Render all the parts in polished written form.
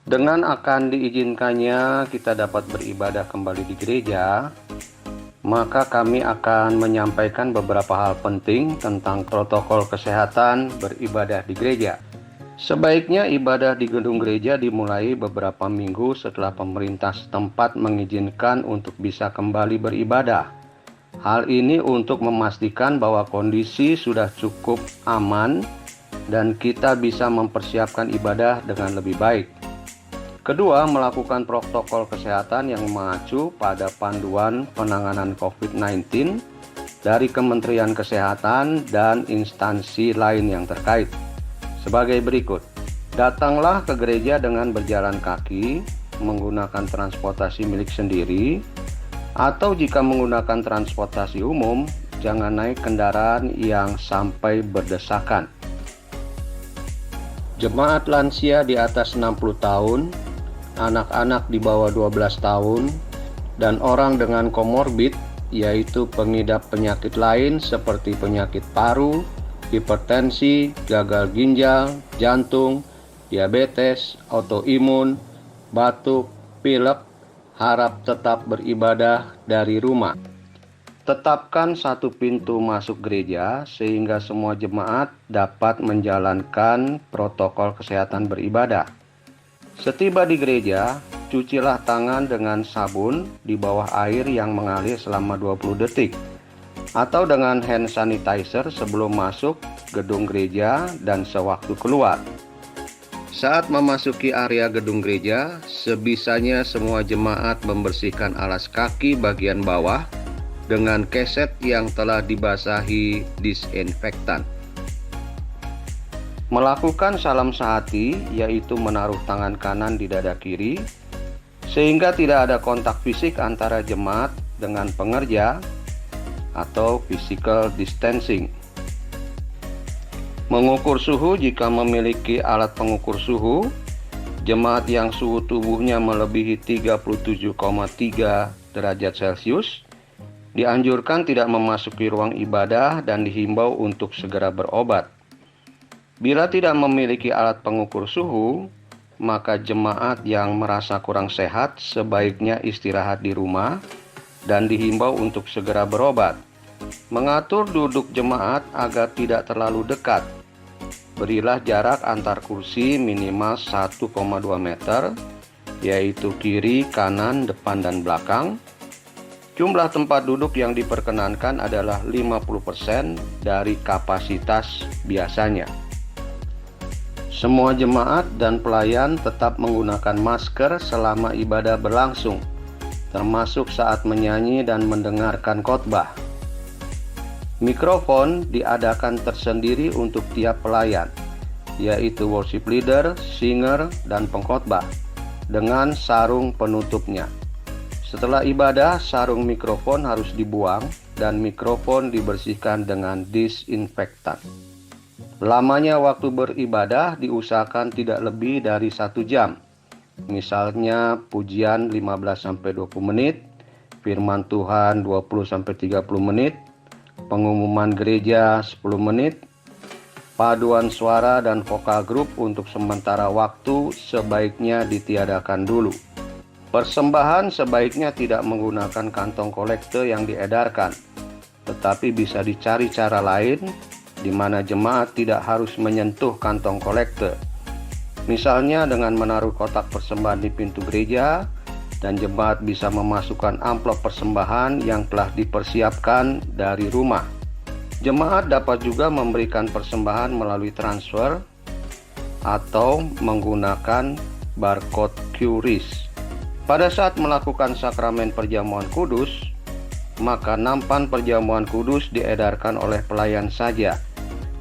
Dengan akan diizinkannya kita dapat beribadah kembali di gereja, maka kami akan menyampaikan beberapa hal penting tentang protokol kesehatan beribadah di gereja. Sebaiknya ibadah di gedung gereja dimulai beberapa minggu setelah pemerintah setempat mengizinkan untuk bisa kembali beribadah. Hal ini untuk memastikan bahwa kondisi sudah cukup aman dan kita bisa mempersiapkan ibadah dengan lebih baik. Kedua, melakukan protokol kesehatan yang mengacu pada panduan penanganan COVID-19 dari Kementerian Kesehatan dan instansi lain yang terkait. Sebagai berikut, datanglah ke gereja dengan berjalan kaki, menggunakan transportasi milik sendiri, atau jika menggunakan transportasi umum, jangan naik kendaraan yang sampai berdesakan. Jemaat lansia di atas 60 tahun, anak-anak di bawah 12 tahun, dan orang dengan komorbid, yaitu pengidap penyakit lain seperti penyakit paru, hipertensi, gagal ginjal, jantung, diabetes, autoimun, batuk, pilek, harap tetap beribadah dari rumah. Tetapkan satu pintu masuk gereja sehingga semua jemaat dapat menjalankan protokol kesehatan beribadah. Setiba di gereja, cucilah tangan dengan sabun di bawah air yang mengalir selama 20 detik atau dengan hand sanitizer sebelum masuk gedung gereja dan sewaktu keluar. Saat memasuki area gedung gereja, sebisanya semua jemaat membersihkan alas kaki bagian bawah dengan keset yang telah dibasahi disinfektan. Melakukan salam sehati, yaitu menaruh tangan kanan di dada kiri, sehingga tidak ada kontak fisik antara jemaat dengan pengerja atau physical distancing. Mengukur suhu jika memiliki alat pengukur suhu, jemaat yang suhu tubuhnya melebihi 37,3 derajat Celcius dianjurkan tidak memasuki ruang ibadah dan dihimbau untuk segera berobat. Bila tidak memiliki alat pengukur suhu, maka jemaat yang merasa kurang sehat sebaiknya istirahat di rumah dan dihimbau untuk segera berobat. Mengatur duduk jemaat agar tidak terlalu dekat. Berilah jarak antar kursi minimal 1,2 meter, yaitu kiri, kanan, depan, dan belakang. Jumlah tempat duduk yang diperkenankan adalah 50% dari kapasitas biasanya. Semua jemaat dan pelayan tetap menggunakan masker selama ibadah berlangsung, termasuk saat menyanyi dan mendengarkan khotbah. Mikrofon diadakan tersendiri untuk tiap pelayan, yaitu worship leader, singer, dan pengkhotbah, dengan sarung penutupnya. Setelah ibadah, sarung mikrofon harus dibuang dan mikrofon dibersihkan dengan disinfektan. Lamanya waktu beribadah diusahakan tidak lebih dari 1 jam. Misalnya pujian 15-20 menit, firman Tuhan 20-30 menit, pengumuman gereja 10 menit, paduan suara dan vokal grup untuk sementara waktu sebaiknya ditiadakan dulu. Persembahan sebaiknya tidak menggunakan kantong kolekte yang diedarkan, tetapi bisa dicari cara lain di mana jemaat tidak harus menyentuh kantong kolekte. Misalnya dengan menaruh kotak persembahan di pintu gereja, dan jemaat bisa memasukkan amplop persembahan yang telah dipersiapkan dari rumah. Jemaat dapat juga memberikan persembahan melalui transfer atau menggunakan barcode QRIS. Pada saat melakukan sakramen perjamuan kudus, maka nampan perjamuan kudus diedarkan oleh pelayan saja,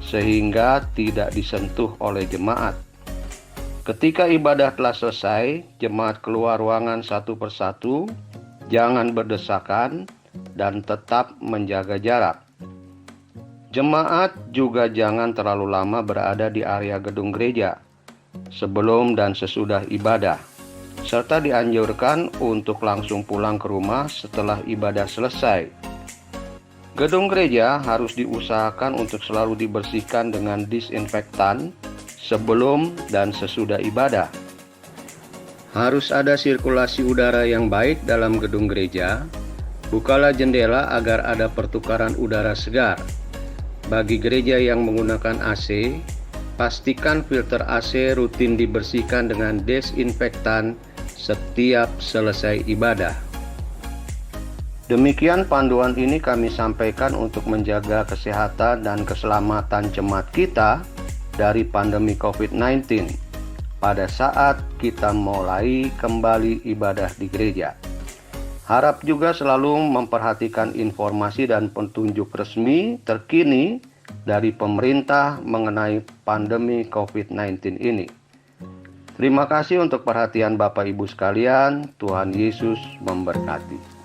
sehingga tidak disentuh oleh jemaat. Ketika ibadah telah selesai, jemaat keluar ruangan satu persatu, jangan berdesakan, dan tetap menjaga jarak. Jemaat juga jangan terlalu lama berada di area gedung gereja, sebelum dan sesudah ibadah, serta dianjurkan untuk langsung pulang ke rumah setelah ibadah selesai. Gedung gereja harus diusahakan untuk selalu dibersihkan dengan disinfektan sebelum dan sesudah ibadah. Harus ada sirkulasi udara yang baik dalam gedung gereja. Bukalah jendela agar ada pertukaran udara segar. Bagi gereja yang menggunakan AC, pastikan filter AC rutin dibersihkan dengan desinfektan setiap selesai ibadah. Demikian panduan ini kami sampaikan untuk menjaga kesehatan dan keselamatan jemaat kita dari pandemi COVID-19 pada saat kita mulai kembali ibadah di gereja. Harap juga selalu memperhatikan informasi dan petunjuk resmi terkini dari pemerintah mengenai pandemi COVID-19 ini. Terima kasih untuk perhatian Bapak Ibu sekalian. Tuhan Yesus memberkati.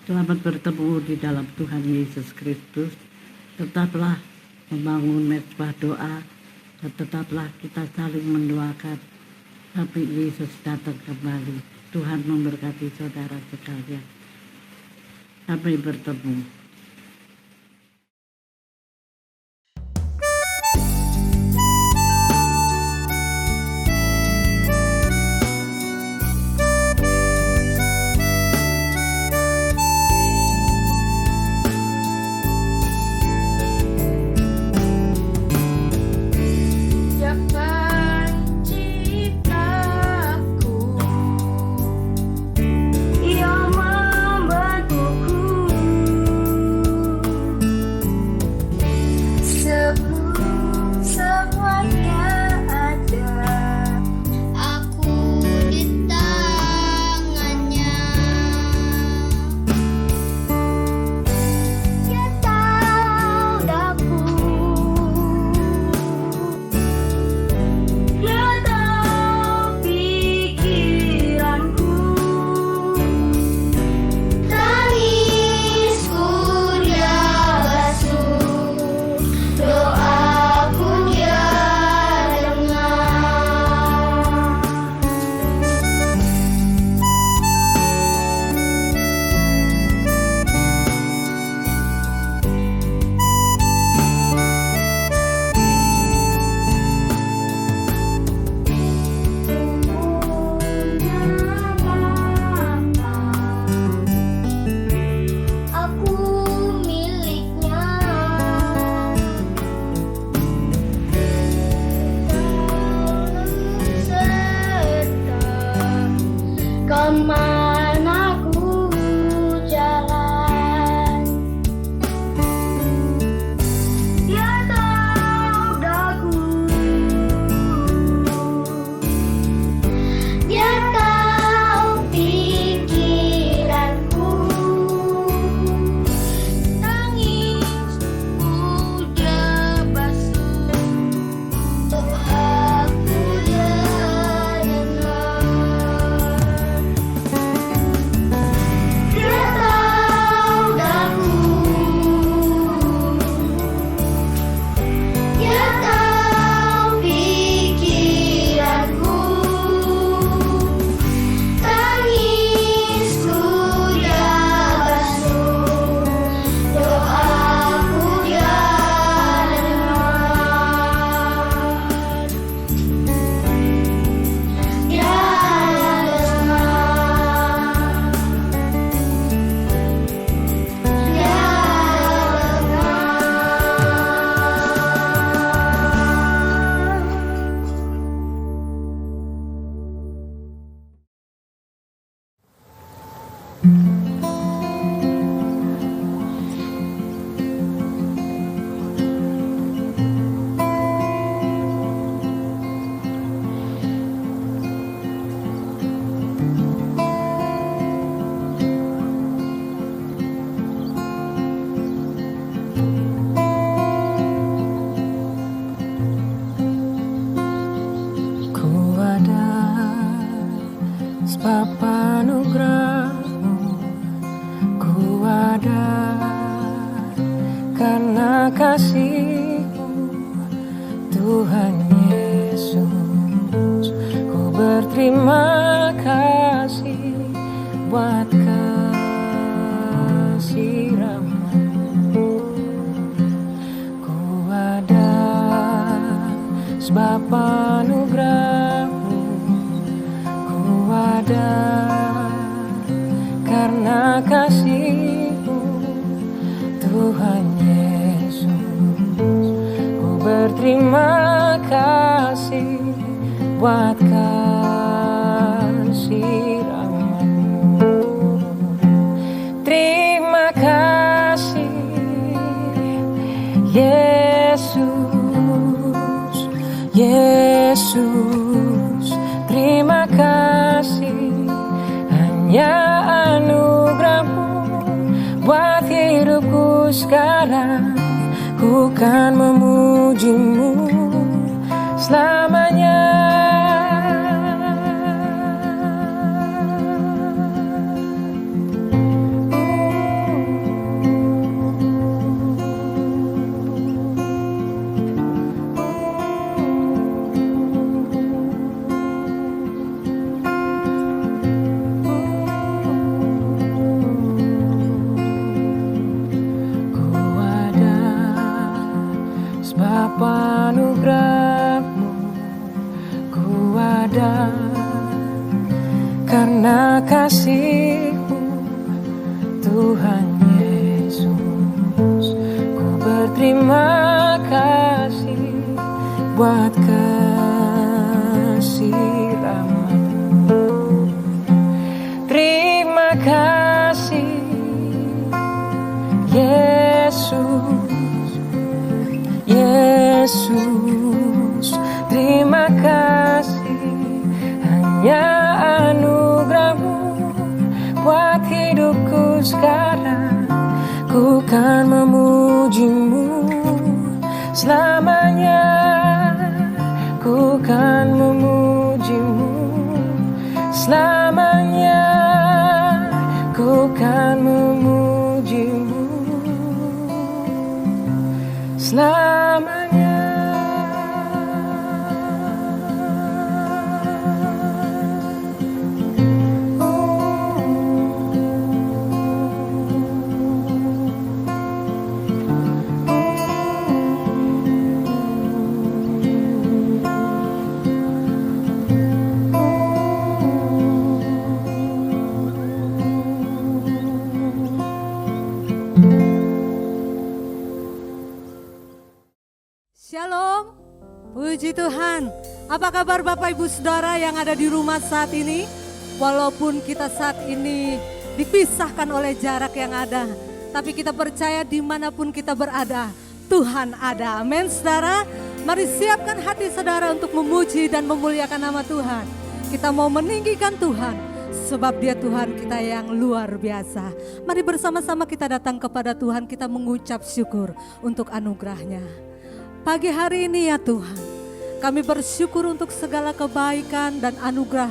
Selamat bertemu di dalam Tuhan Yesus Kristus. Tetaplah membangun mezbah doa dan tetaplah kita saling mendoakan sampai Yesus datang kembali. Tuhan memberkati saudara sekalian. Sampai bertemu. Ia membentukku Tuhan Yesus, ku berterima kasih buat kasih-Mu. Ku ada sebab anugerah-Mu, ku ada karena kasih-Mu. Tuhan Yesus, ku berterima kasih buat kasih rahmat-Mu. Terima kasih Yesus, Yesus, terima kasih. Hanya anugerah-Mu buat hidupku sekarang. Ku kan memuji-Mu selamanya. Sebab anugerah-Mu, ku ada karena kasih-Mu. Tuhan Yesus, ku berterima kasih buat kasih rahmat-Mu. Terima kasih Yesus, Yesus, terima kasih. Hanya anugerah-Mu buat hidupku sekarang. Ku kan memuji-Mu selamanya. Ku kan memuji-Mu selamanya. Ku kan memuji-Mu selamanya. Shalom, puji Tuhan. Apa kabar Bapak Ibu Saudara yang ada di rumah saat ini? Walaupun kita saat ini dipisahkan oleh jarak yang ada, tapi kita percaya dimanapun kita berada, Tuhan ada. Amin saudara. Mari siapkan hati saudara untuk memuji dan memuliakan nama Tuhan. Kita mau meninggikan Tuhan, sebab Dia Tuhan kita yang luar biasa. Mari bersama-sama kita datang kepada Tuhan, kita mengucap syukur untuk anugerah-Nya. Pagi hari ini ya Tuhan, kami bersyukur untuk segala kebaikan dan anugerah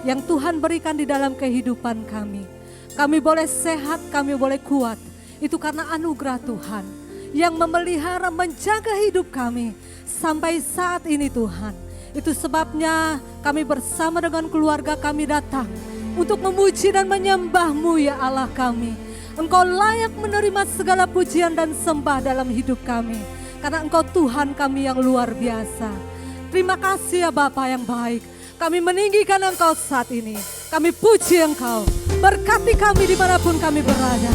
yang Tuhan berikan di dalam kehidupan kami. Kami boleh sehat, kami boleh kuat. Itu karena anugerah Tuhan yang memelihara, menjaga hidup kami sampai saat ini Tuhan. Itu sebabnya kami bersama dengan keluarga kami datang untuk memuji dan menyembah-Mu ya Allah kami. Engkau layak menerima segala pujian dan sembah dalam hidup kami. Karena Engkau Tuhan kami yang luar biasa. Terima kasih ya Bapa yang baik. Kami meninggikan Engkau saat ini. Kami puji Engkau. Berkati kami dimanapun kami berada.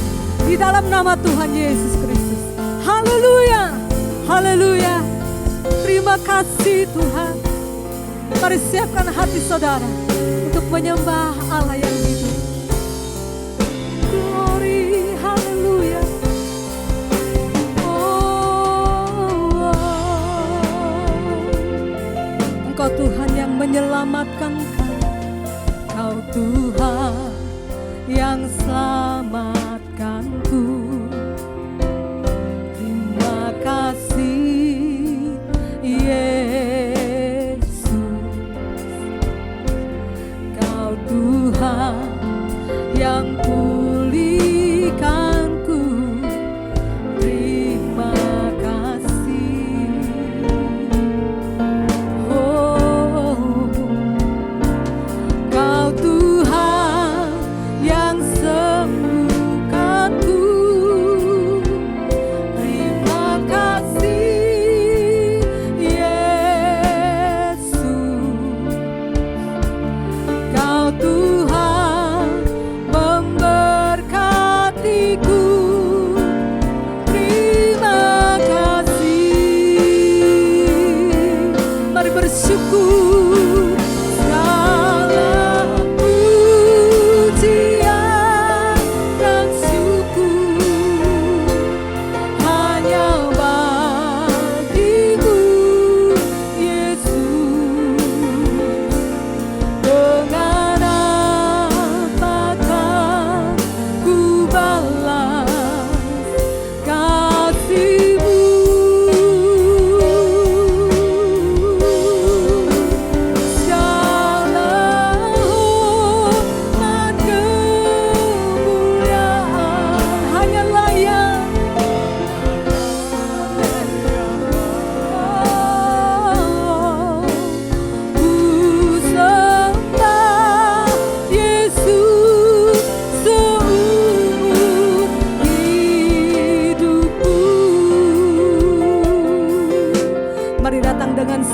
Di dalam nama Tuhan Yesus Kristus. Haleluya. Haleluya. Terima kasih Tuhan. Mari siapkan hati saudara untuk menyembah Allah yang hidup. Glory, haleluya. Engkau Tuhan yang menyelamatkan kami. Kau Tuhan yang selamatkanku. Terima kasih Yesus. Kau Tuhan yang pulihkanku. Terima kasih.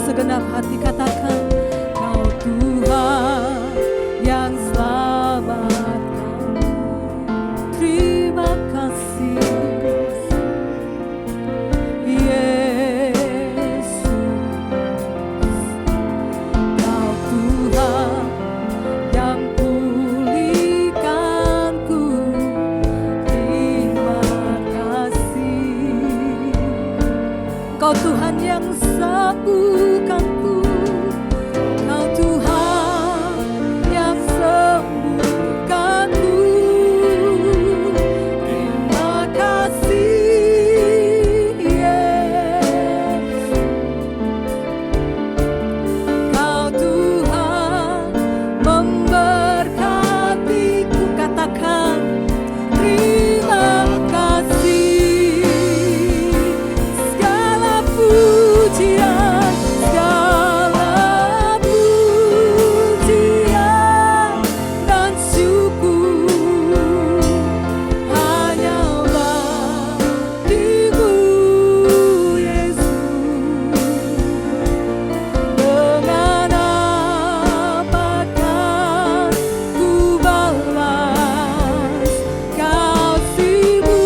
segenap hati katakan, Kau Tuhan yang selamatkan. Terima kasih Yesus, Kau Tuhan yang pulihkanku. Terima kasih, Kau Tuhan yang sembuhkanku. Kau Tuhan yang sembuhkanku. Terima kasih Yesus, Kau Tuhan memberkatiku. Katakan terima kasih. Segala pujian, segala pujian dan syukur hanyalah di-Mu Yesus. Dengan apakah ku balas kasih-Mu?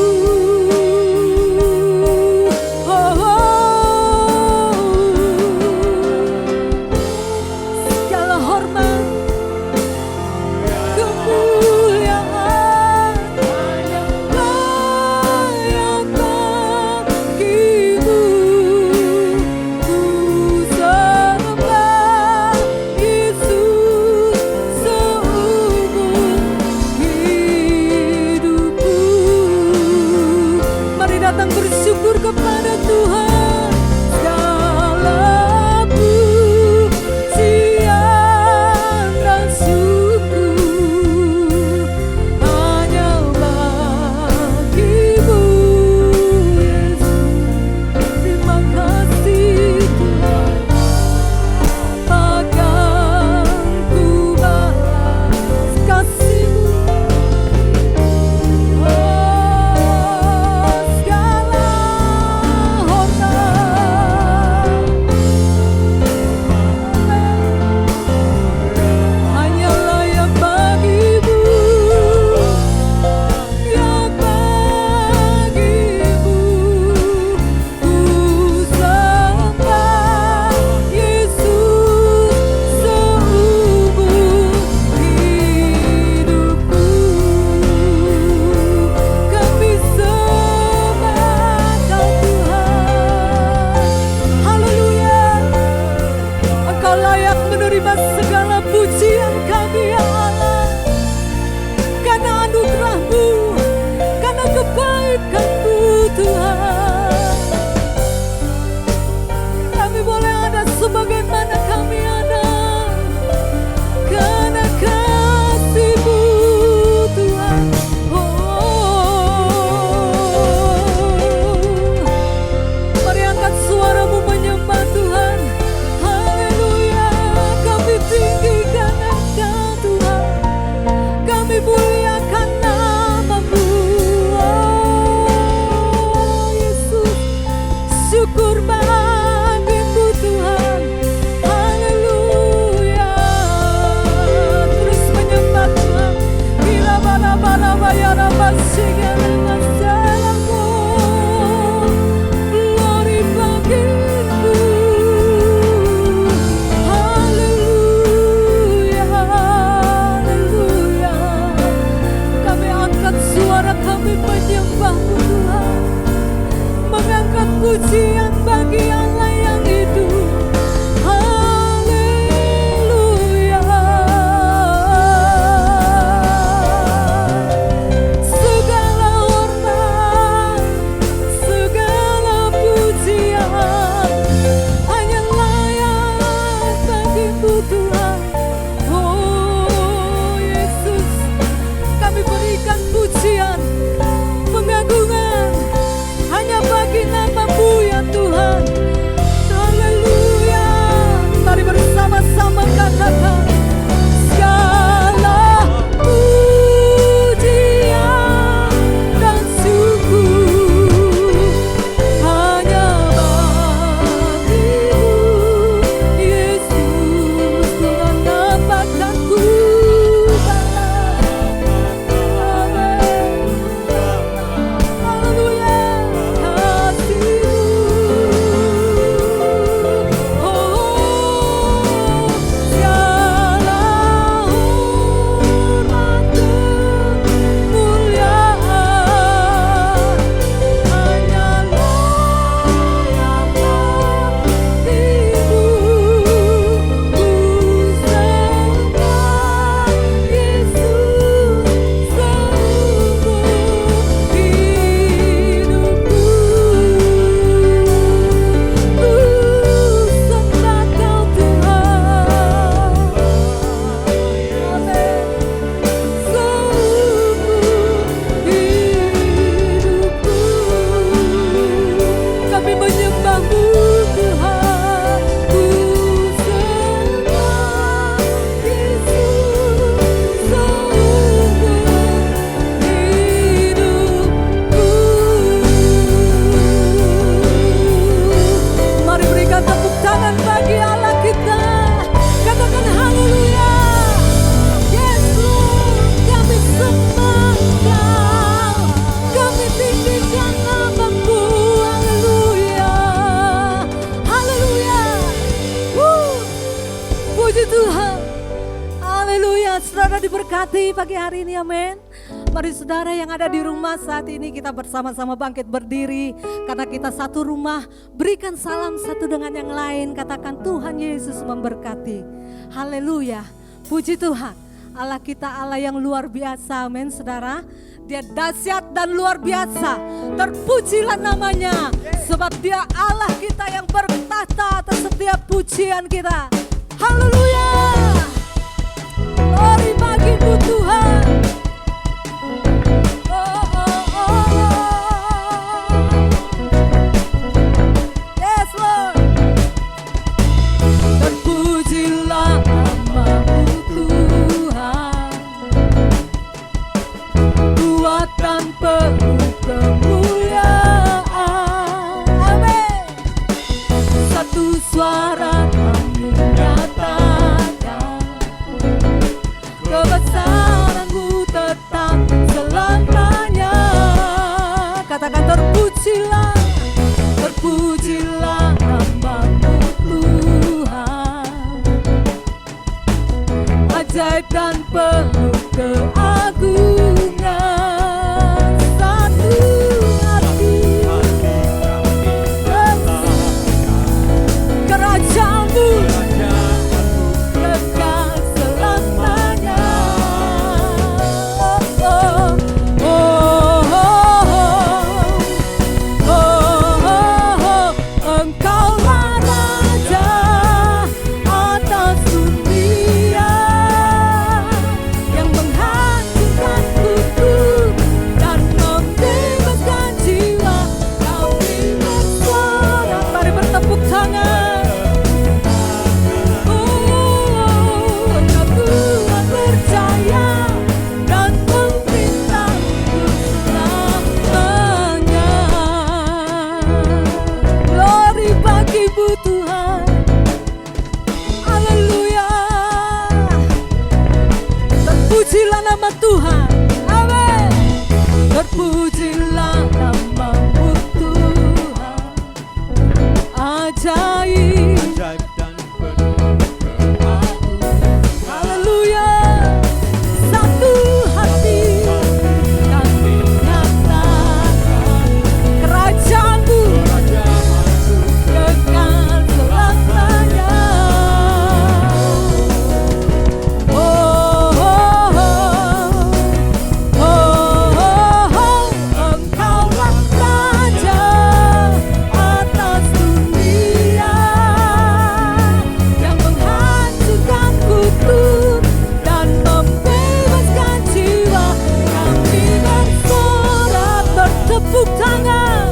Segala hormat, kemuliaan hanya layak bagi-Mu. Ku sembah Yesus seumur hidupku. Mari datang bersyukur kepada Tuhan. Segala pujian dan syukur hanya bagi-Mu Yesus. Terima kasih Tuhan, akan ku balas kasih-Mu. Segala hormat hanya layak bagi-Mu, ya bagi-Mu. Ku sembah Yesus seumur hidupku. Kami sembah Kau Tuhan. Haleluya. Engkau layak menerima segala pujian kami ya Allah. Karena anugerah-Mu, karena kebaikan-Mu Tuhan. Kami boleh ada sebagaimana kami ada, karena kasih-Mu Tuhan. Mari angkat suaramu menyembah Tuhan. Haleluya. Kami tinggikan Engkau Tuhan, kami muliakan nama-Mu. Yesus, syukur bagi-Mu Tuhan. Haleluya. Terus menyembah Tuhan. Bila bala-bala bayar apa segala masalahmu. Glory bagi-Mu. Haleluya, haleluya. Kami angkat suara kami menyembah-Mu Tuhan, mengangkat pujian bagi Allah yang hidup. Haleluya. Segala saudara diberkati pagi hari ini, amin. Mari saudara yang ada di rumah saat ini kita bersama-sama bangkit berdiri. Karena kita satu rumah, berikan salam satu dengan yang lain. Katakan Tuhan Yesus memberkati. Haleluya, puji Tuhan. Allah kita Allah yang luar biasa, amin saudara. Dia dahsyat dan luar biasa. Terpujilah namanya. Sebab dia Allah kita yang bertahta atas setiap pujian kita. Haleluya. Glory bagimu Tuhan. Oh, oh, oh. Yes Lord. Terpujilah namamu Tuhan. Kuatan penuh kemuliaan. Amin. Satu suara kami nyatakan, kebesaran-Mu tetap selamanya. Katakan terpujilah, terpujilah namamu Tuhan. Ajaib dan penuh keagungan. Satu hati, kerajaan-Mu kekal selamanya. Oh, oh, oh, oh, oh. Engkaulah Raja atas dunia yang menghancurkan kutub dan membebaskan jiwa. Kami bersorak, mari bertepuk tangan. Engkau Tuhan percaya dan memerintah untuk selamanya. Glory bagimu Tuhan. Haleluya. Terpujilah nama Tuhan. Amin. Terpujilah namamu Tuhan. Ajaib. Haleluya. Satu hati kami nyatakan, kerajaan-Mu kekal selamanya. Oh, oh, oh, oh, oh. Engkaulah Raja atas dunia yang menghancurkan kutub dan membebaskan jiwa. Kami bersorak, bertepuk tangan.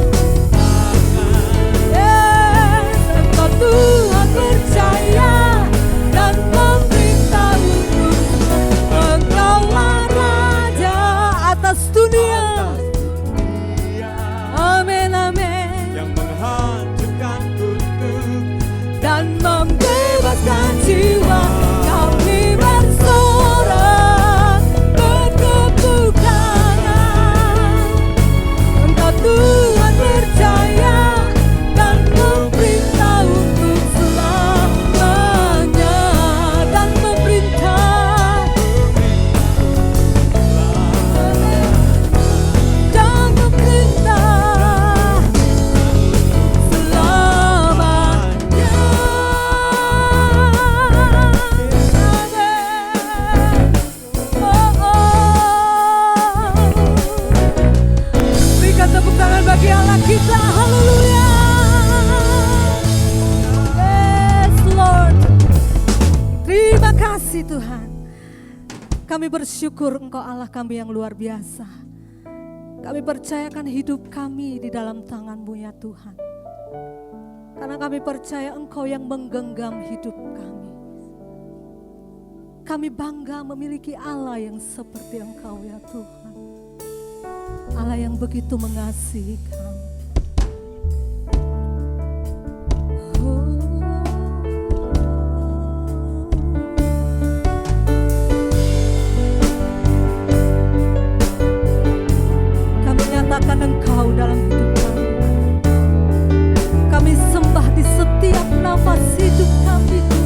Yes, Engkau Tuhan percaya dan memerintah untuk Engkaulah Raja atas dunia. Amin, amin. yang menghancurkan kutub Dan membebaskan jiwa. Kami bersorak, bertepuk tangan. Engkau Tuhan percaya dan memerintah untuk selamanya. Dan memerintah, dan memerintah selamanya. Amin. Oh, oh. Berikan tepuk tangan bagi Allah kita. Haleluya. Yes Lord. Terima kasih Tuhan. Kami bersyukur Engkau Allah kami yang luar biasa. Kami percayakan hidup kami di dalam tangan-Mu ya Tuhan. Karena kami percaya Engkau yang menggenggam hidup kami. Kami bangga memiliki Allah yang seperti Engkau ya Tuhan. Allah yang begitu mengasihi kami. Kami nyatakan Engkau dalam hidup kami. Kami sembah di setiap nafas hidup kami Tuhan.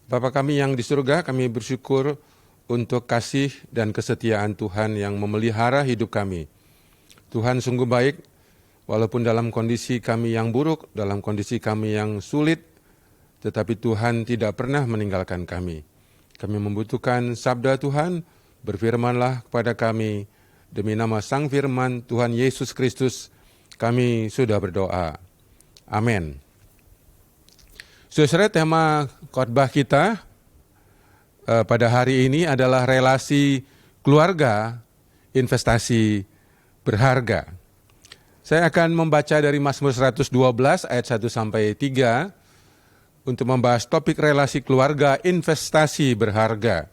Bapa kami yang di surga, kami bersyukur untuk kasih dan kesetiaan Tuhan yang memelihara hidup kami. Tuhan sungguh baik, walaupun dalam kondisi kami yang buruk, dalam kondisi kami yang sulit, tetapi Tuhan tidak pernah meninggalkan kami. Kami membutuhkan sabda Tuhan, berfirmanlah kepada kami, demi nama Sang Firman Tuhan Yesus Kristus, kami sudah berdoa. Amin. Saudara, tema khotbah kita pada hari ini adalah relasi keluarga, investasi berharga. Saya akan membaca dari Mazmur 112 ayat 1 sampai 3 untuk membahas topik relasi keluarga, investasi berharga.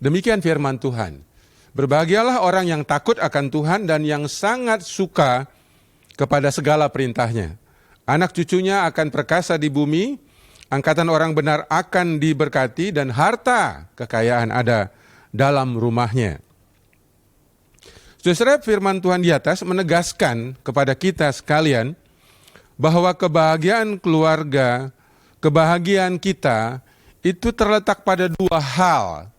Demikian firman Tuhan. Berbahagialah orang yang takut akan Tuhan dan yang sangat suka kepada segala perintahnya. Anak cucunya akan perkasa di bumi, angkatan orang benar akan diberkati dan harta kekayaan ada dalam rumahnya. Saudara, firman Tuhan di atas menegaskan kepada kita sekalian bahwa kebahagiaan keluarga, kebahagiaan kita itu terletak pada dua hal.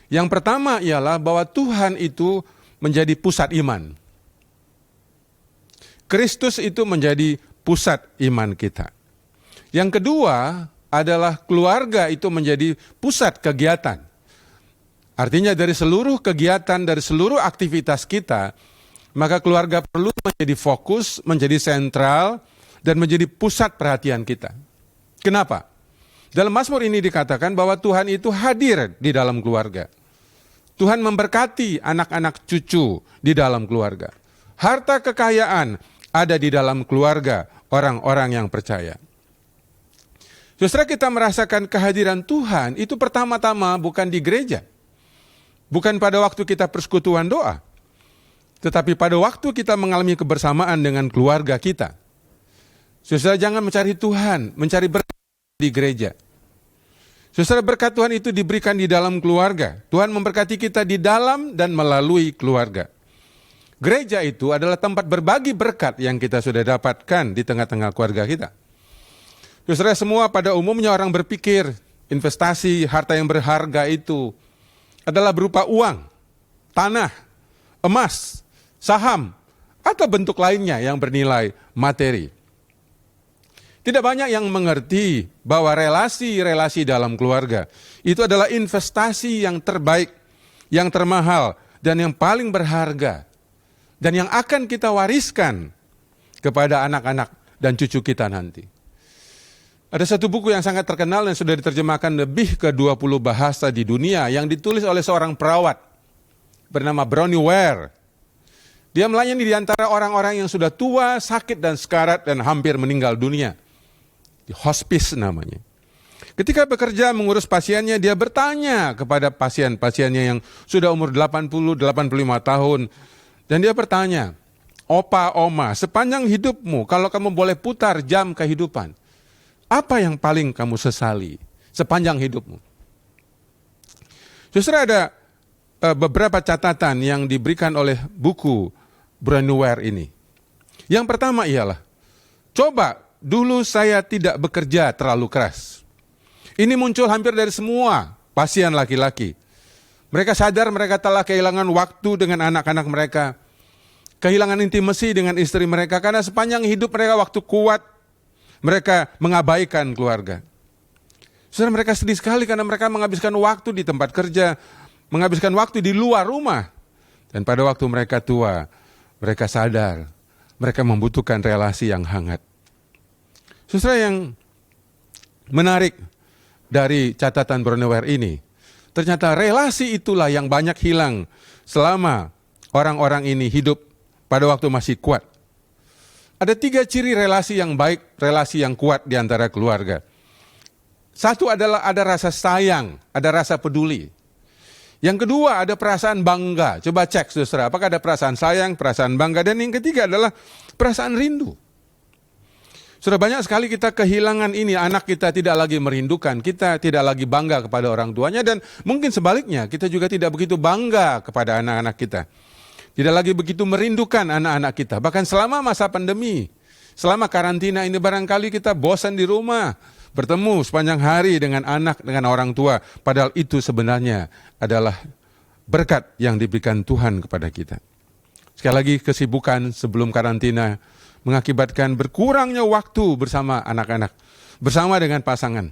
Yang pertama ialah bahwa Tuhan itu menjadi pusat iman. Kristus itu menjadi pusat iman kita. Yang kedua adalah keluarga itu menjadi pusat kegiatan. Artinya dari seluruh kegiatan, dari seluruh aktivitas kita, maka keluarga perlu menjadi fokus, menjadi sentral, dan menjadi pusat perhatian kita. Kenapa? Dalam Mazmur ini dikatakan bahwa Tuhan itu hadir di dalam keluarga. Tuhan memberkati anak-anak cucu di dalam keluarga. Harta kekayaan ada di dalam keluarga orang-orang yang percaya. Saudara, kita merasakan kehadiran Tuhan itu pertama-tama bukan di gereja. Bukan pada waktu kita persekutuan doa. Tetapi pada waktu kita mengalami kebersamaan dengan keluarga kita. Saudara, jangan mencari Tuhan, mencari berkat di gereja. Saudara, berkat Tuhan itu diberikan di dalam keluarga. Tuhan memberkati kita di dalam dan melalui keluarga. Gereja itu adalah tempat berbagi berkat yang kita sudah dapatkan di tengah-tengah keluarga kita. Saudara, semua pada umumnya orang berpikir investasi harta yang berharga itu adalah berupa uang, tanah, emas, saham, atau bentuk lainnya yang bernilai materi. Tidak banyak yang mengerti bahwa relasi-relasi dalam keluarga itu adalah investasi yang terbaik, yang termahal, dan yang paling berharga. Dan yang akan kita wariskan kepada anak-anak dan cucu kita nanti. Ada satu buku yang sangat terkenal dan sudah diterjemahkan lebih ke 20 bahasa di dunia yang ditulis oleh seorang perawat bernama Bronnie Ware. Dia melayani di antara orang-orang yang sudah tua, sakit dan sekarat dan hampir meninggal dunia. Di hospice namanya. Ketika bekerja mengurus pasiennya, dia bertanya kepada pasien-pasiennya yang sudah umur 80-85 tahun. Dan dia bertanya, Opa, Oma, sepanjang hidupmu, kalau kamu boleh putar jam kehidupan, apa yang paling kamu sesali sepanjang hidupmu? Justru ada beberapa catatan yang diberikan oleh buku Bronnie Ware ini. Yang pertama ialah, coba dulu saya tidak bekerja terlalu keras. Ini muncul hampir dari semua pasien laki-laki. Mereka sadar mereka telah kehilangan waktu dengan anak-anak mereka. Kehilangan intimasi dengan istri mereka karena sepanjang hidup mereka waktu kuat, mereka mengabaikan keluarga. Saudara, mereka sedih sekali karena mereka menghabiskan waktu di tempat kerja, menghabiskan waktu di luar rumah. Dan pada waktu mereka tua, mereka sadar, mereka membutuhkan relasi yang hangat. Saudara, yang menarik dari catatan Bronnie Ware ini, ternyata relasi itulah yang banyak hilang selama orang-orang ini hidup pada waktu masih kuat. Ada 3 ciri relasi yang baik, relasi yang kuat di antara keluarga. Satu adalah ada rasa sayang, ada rasa peduli. Yang kedua ada perasaan bangga. Coba cek saudara, apakah ada perasaan sayang, perasaan bangga. Dan yang ketiga adalah perasaan rindu. Sudah banyak sekali kita kehilangan ini, anak kita tidak lagi merindukan, kita tidak lagi bangga kepada orang tuanya. Dan mungkin sebaliknya, kita juga tidak begitu bangga kepada anak-anak kita. Tidak lagi begitu merindukan anak-anak kita. Bahkan selama masa pandemi, selama karantina ini barangkali kita bosan di rumah, bertemu sepanjang hari dengan anak, dengan orang tua. Padahal itu sebenarnya adalah berkat yang diberikan Tuhan kepada kita. Sekali lagi, kesibukan sebelum karantina mengakibatkan berkurangnya waktu bersama anak-anak, bersama dengan pasangan.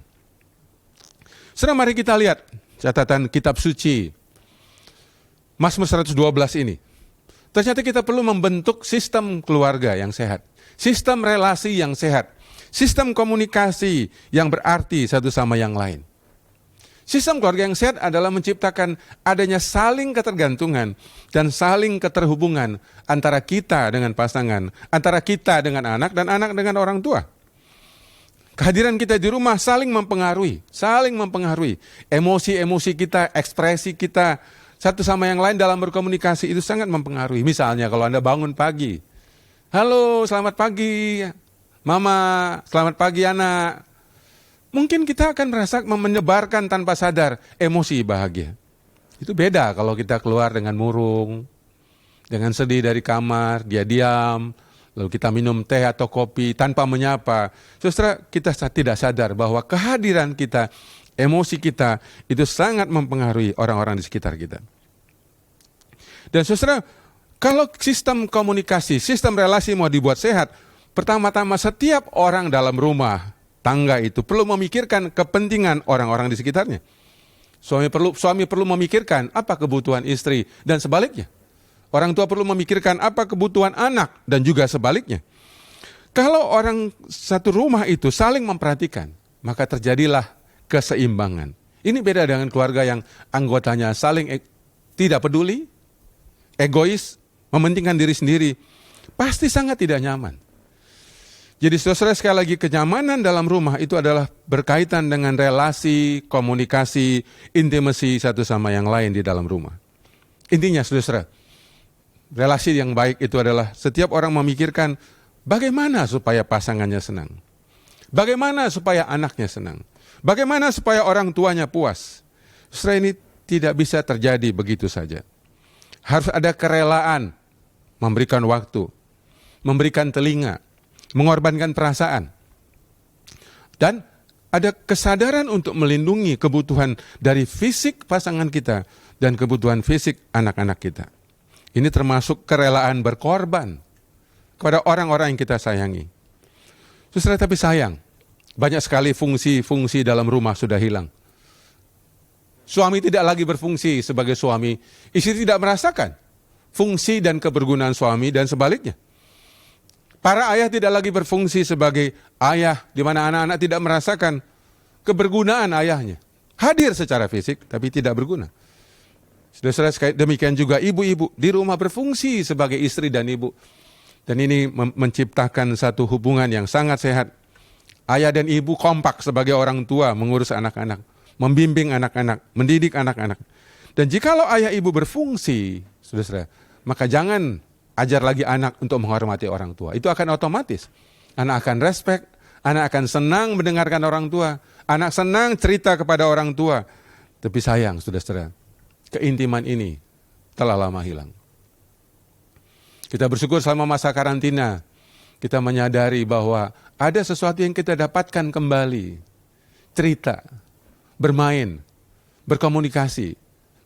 Sekarang mari kita lihat catatan kitab suci Mazmur 112 ini. Ternyata kita perlu membentuk sistem keluarga yang sehat, sistem relasi yang sehat, sistem komunikasi yang berarti satu sama yang lain. Sistem keluarga yang sehat adalah menciptakan adanya saling ketergantungan dan saling keterhubungan antara kita dengan pasangan, antara kita dengan anak dan anak dengan orang tua. Kehadiran kita di rumah saling mempengaruhi emosi-emosi kita, ekspresi kita satu sama yang lain dalam berkomunikasi itu sangat mempengaruhi. Misalnya kalau Anda bangun pagi, halo selamat pagi mama, selamat pagi anak. Mungkin kita akan merasa menyebarkan tanpa sadar emosi bahagia. Itu beda kalau kita keluar dengan murung, dengan sedih dari kamar, dia diam, lalu kita minum teh atau kopi tanpa menyapa. Saudara, kita tidak sadar bahwa kehadiran kita, emosi kita itu sangat mempengaruhi orang-orang di sekitar kita. Dan saudara, kalau sistem komunikasi, sistem relasi mau dibuat sehat, pertama-tama setiap orang dalam rumah tangga itu perlu memikirkan kepentingan orang-orang di sekitarnya. Suami perlu memikirkan apa kebutuhan istri dan sebaliknya. Orang tua perlu memikirkan apa kebutuhan anak dan juga sebaliknya. Kalau orang satu rumah itu saling memperhatikan, maka terjadilah keseimbangan. Ini beda dengan keluarga yang anggotanya saling tidak peduli, egois, mementingkan diri sendiri. Pasti sangat tidak nyaman. Jadi saudara, sekali lagi, kenyamanan dalam rumah itu adalah berkaitan dengan relasi, komunikasi, intimasi satu sama yang lain di dalam rumah. Intinya saudara, relasi yang baik itu adalah setiap orang memikirkan bagaimana supaya pasangannya senang. Bagaimana supaya anaknya senang. Bagaimana supaya orang tuanya puas. Saudara, ini tidak bisa terjadi begitu saja. Harus ada kerelaan, memberikan waktu, memberikan telinga, mengorbankan perasaan. Dan ada kesadaran untuk melindungi kebutuhan dari fisik pasangan kita dan kebutuhan fisik anak-anak kita. Ini termasuk kerelaan berkorban kepada orang-orang yang kita sayangi. Saudara, tapi sayang, banyak sekali fungsi-fungsi dalam rumah sudah hilang. Suami tidak lagi berfungsi sebagai suami, istri tidak merasakan fungsi dan kebergunaan suami dan sebaliknya. Para ayah tidak lagi berfungsi sebagai ayah, di mana anak-anak tidak merasakan kebergunaan ayahnya. Hadir secara fisik, tapi tidak berguna. Saudara-saudara, demikian juga ibu-ibu di rumah berfungsi sebagai istri dan ibu. Dan ini menciptakan satu hubungan yang sangat sehat. Ayah dan ibu kompak sebagai orang tua mengurus anak-anak, membimbing anak-anak, mendidik anak-anak. Dan jikalau ayah ibu berfungsi, saudara-saudara, maka jangan ajar lagi anak untuk menghormati orang tua. Itu akan otomatis. Anak akan respect, anak akan senang mendengarkan orang tua, anak senang cerita kepada orang tua. Tapi sayang, saudara-saudara, keintiman ini telah lama hilang. Kita bersyukur selama masa karantina, kita menyadari bahwa ada sesuatu yang kita dapatkan kembali. Cerita, bermain, berkomunikasi,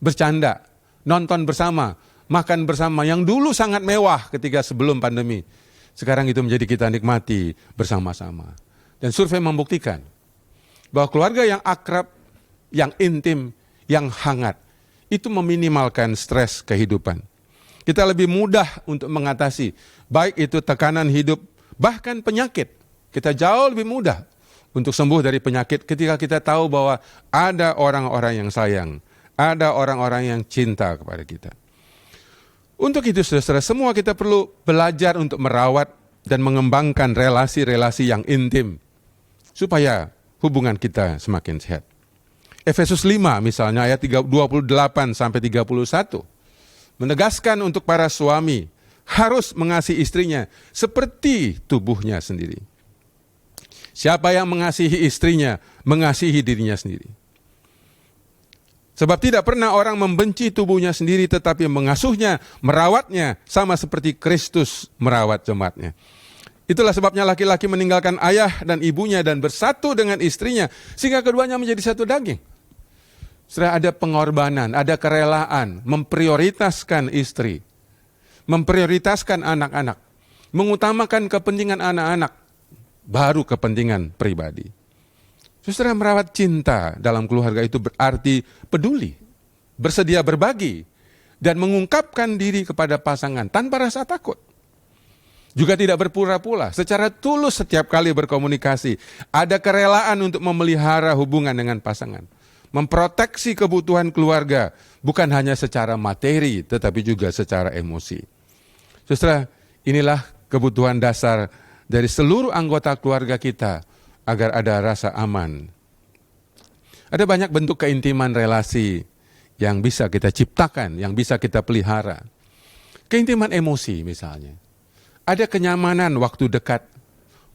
bercanda, nonton bersama, makan bersama yang dulu sangat mewah ketika sebelum pandemi. Sekarang itu menjadi kita nikmati bersama-sama. Dan survei membuktikan bahwa keluarga yang akrab, yang intim, yang hangat, itu meminimalkan stres kehidupan. Kita lebih mudah untuk mengatasi, baik itu tekanan hidup, bahkan penyakit. Kita jauh lebih mudah untuk sembuh dari penyakit ketika kita tahu bahwa ada orang-orang yang sayang, ada orang-orang yang cinta kepada kita. Untuk itu saudara, semua kita perlu belajar untuk merawat dan mengembangkan relasi-relasi yang intim supaya hubungan kita semakin sehat. Efesus 5 misalnya ayat 28 sampai 31 menegaskan untuk para suami harus mengasihi istrinya seperti tubuhnya sendiri. Siapa yang mengasihi istrinya, mengasihi dirinya sendiri. Sebab tidak pernah orang membenci tubuhnya sendiri tetapi mengasuhnya, merawatnya sama seperti Kristus merawat jemaatnya. Itulah sebabnya laki-laki meninggalkan ayah dan ibunya dan bersatu dengan istrinya, sehingga keduanya menjadi satu daging. Setelah ada pengorbanan, ada kerelaan, memprioritaskan istri, memprioritaskan anak-anak, mengutamakan kepentingan anak-anak, baru kepentingan pribadi. Saudara, merawat cinta dalam keluarga itu berarti peduli, bersedia berbagi, dan mengungkapkan diri kepada pasangan tanpa rasa takut. Juga tidak berpura-pura, secara tulus setiap kali berkomunikasi. Ada kerelaan untuk memelihara hubungan dengan pasangan. Memproteksi kebutuhan keluarga, bukan hanya secara materi, tetapi juga secara emosi. Saudara, inilah kebutuhan dasar dari seluruh anggota keluarga kita, agar ada rasa aman. Ada banyak bentuk keintiman relasi yang bisa kita ciptakan, yang bisa kita pelihara. Keintiman emosi misalnya. Ada kenyamanan waktu dekat,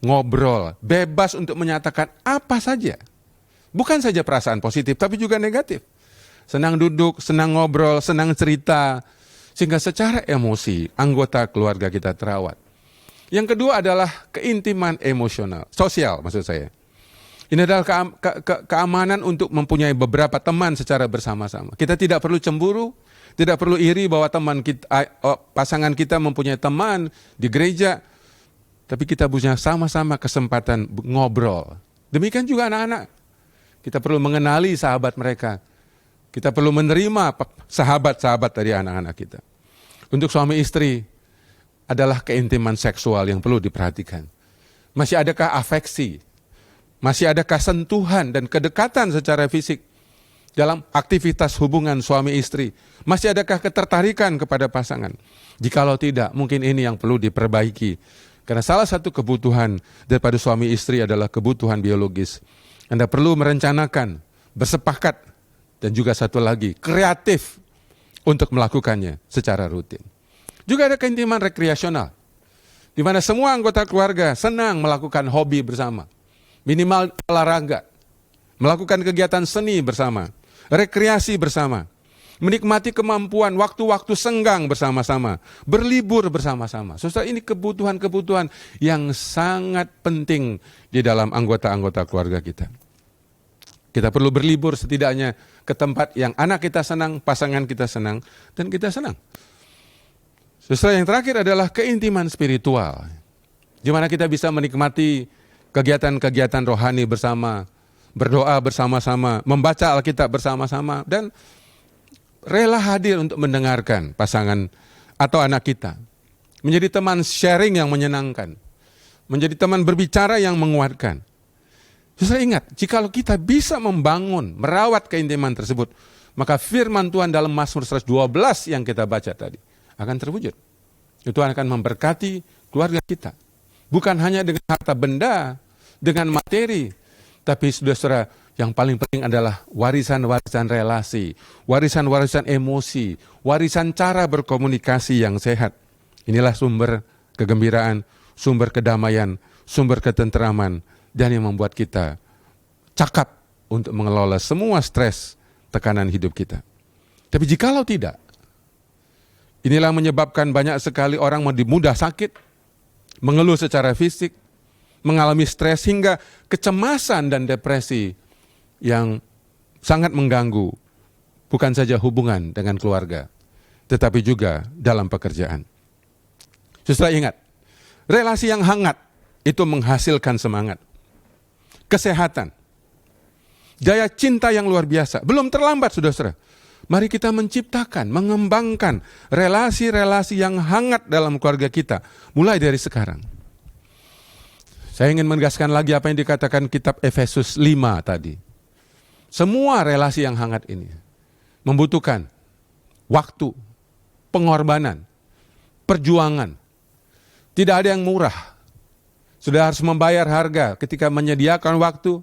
ngobrol, bebas untuk menyatakan apa saja. Bukan saja perasaan positif, tapi juga negatif. Senang duduk, senang ngobrol, senang cerita. Sehingga secara emosi, anggota keluarga kita terawat. Yang kedua adalah keintiman emosional, sosial maksud saya. Ini adalah keamanan untuk mempunyai beberapa teman secara bersama-sama. Kita tidak perlu cemburu, tidak perlu iri bahwa pasangan kita mempunyai teman di gereja, tapi kita punya sama-sama kesempatan ngobrol. Demikian juga anak-anak. Kita perlu mengenali sahabat mereka. Kita perlu menerima sahabat-sahabat dari anak-anak kita. Untuk suami istri adalah keintiman seksual yang perlu diperhatikan. Masih adakah afeksi? Masih adakah sentuhan dan kedekatan secara fisik dalam aktivitas hubungan suami istri? Masih adakah ketertarikan kepada pasangan? Jikalau tidak, mungkin ini yang perlu diperbaiki. Karena salah satu kebutuhan daripada suami istri adalah kebutuhan biologis. Anda perlu merencanakan, bersepakat, dan juga satu lagi, kreatif untuk melakukannya secara rutin. Juga ada keintiman rekreasional, di mana semua anggota keluarga senang melakukan hobi bersama. Minimal olahraga, melakukan kegiatan seni bersama, rekreasi bersama, menikmati kemampuan waktu-waktu senggang bersama-sama, berlibur bersama-sama. Saudara, ini kebutuhan-kebutuhan yang sangat penting di dalam anggota-anggota keluarga kita. Kita perlu berlibur setidaknya ke tempat yang anak kita senang, pasangan kita senang, dan kita senang. Saudara, yang terakhir adalah keintiman spiritual, di mana kita bisa menikmati kegiatan-kegiatan rohani bersama, berdoa bersama-sama, membaca Alkitab bersama-sama, dan rela hadir untuk mendengarkan pasangan atau anak kita. Menjadi teman sharing yang menyenangkan, menjadi teman berbicara yang menguatkan. Saudara, ingat, jikalau kita bisa membangun, merawat keintiman tersebut, maka firman Tuhan dalam Mazmur 112 yang kita baca tadi akan terwujud. Itu akan memberkati keluarga kita. Bukan hanya dengan harta benda, dengan materi, tapi saudara, yang paling penting adalah warisan-warisan relasi, warisan-warisan emosi, warisan cara berkomunikasi yang sehat. Inilah sumber kegembiraan, sumber kedamaian, sumber ketenteraman, dan yang membuat kita cakap untuk mengelola semua stres, tekanan hidup kita. Tapi jikalau tidak, inilah menyebabkan banyak sekali orang mudah sakit, mengeluh secara fisik, mengalami stres hingga kecemasan dan depresi yang sangat mengganggu bukan saja hubungan dengan keluarga, tetapi juga dalam pekerjaan. Saudara, ingat, relasi yang hangat itu menghasilkan semangat, kesehatan, daya cinta yang luar biasa. Belum terlambat, saudara. Mari kita menciptakan, mengembangkan relasi-relasi yang hangat dalam keluarga kita, mulai dari sekarang. Saya ingin menegaskan lagi apa yang dikatakan kitab Efesus 5 tadi. Semua relasi yang hangat ini membutuhkan waktu, pengorbanan, perjuangan. Tidak ada yang murah. Sudah harus membayar harga ketika menyediakan waktu,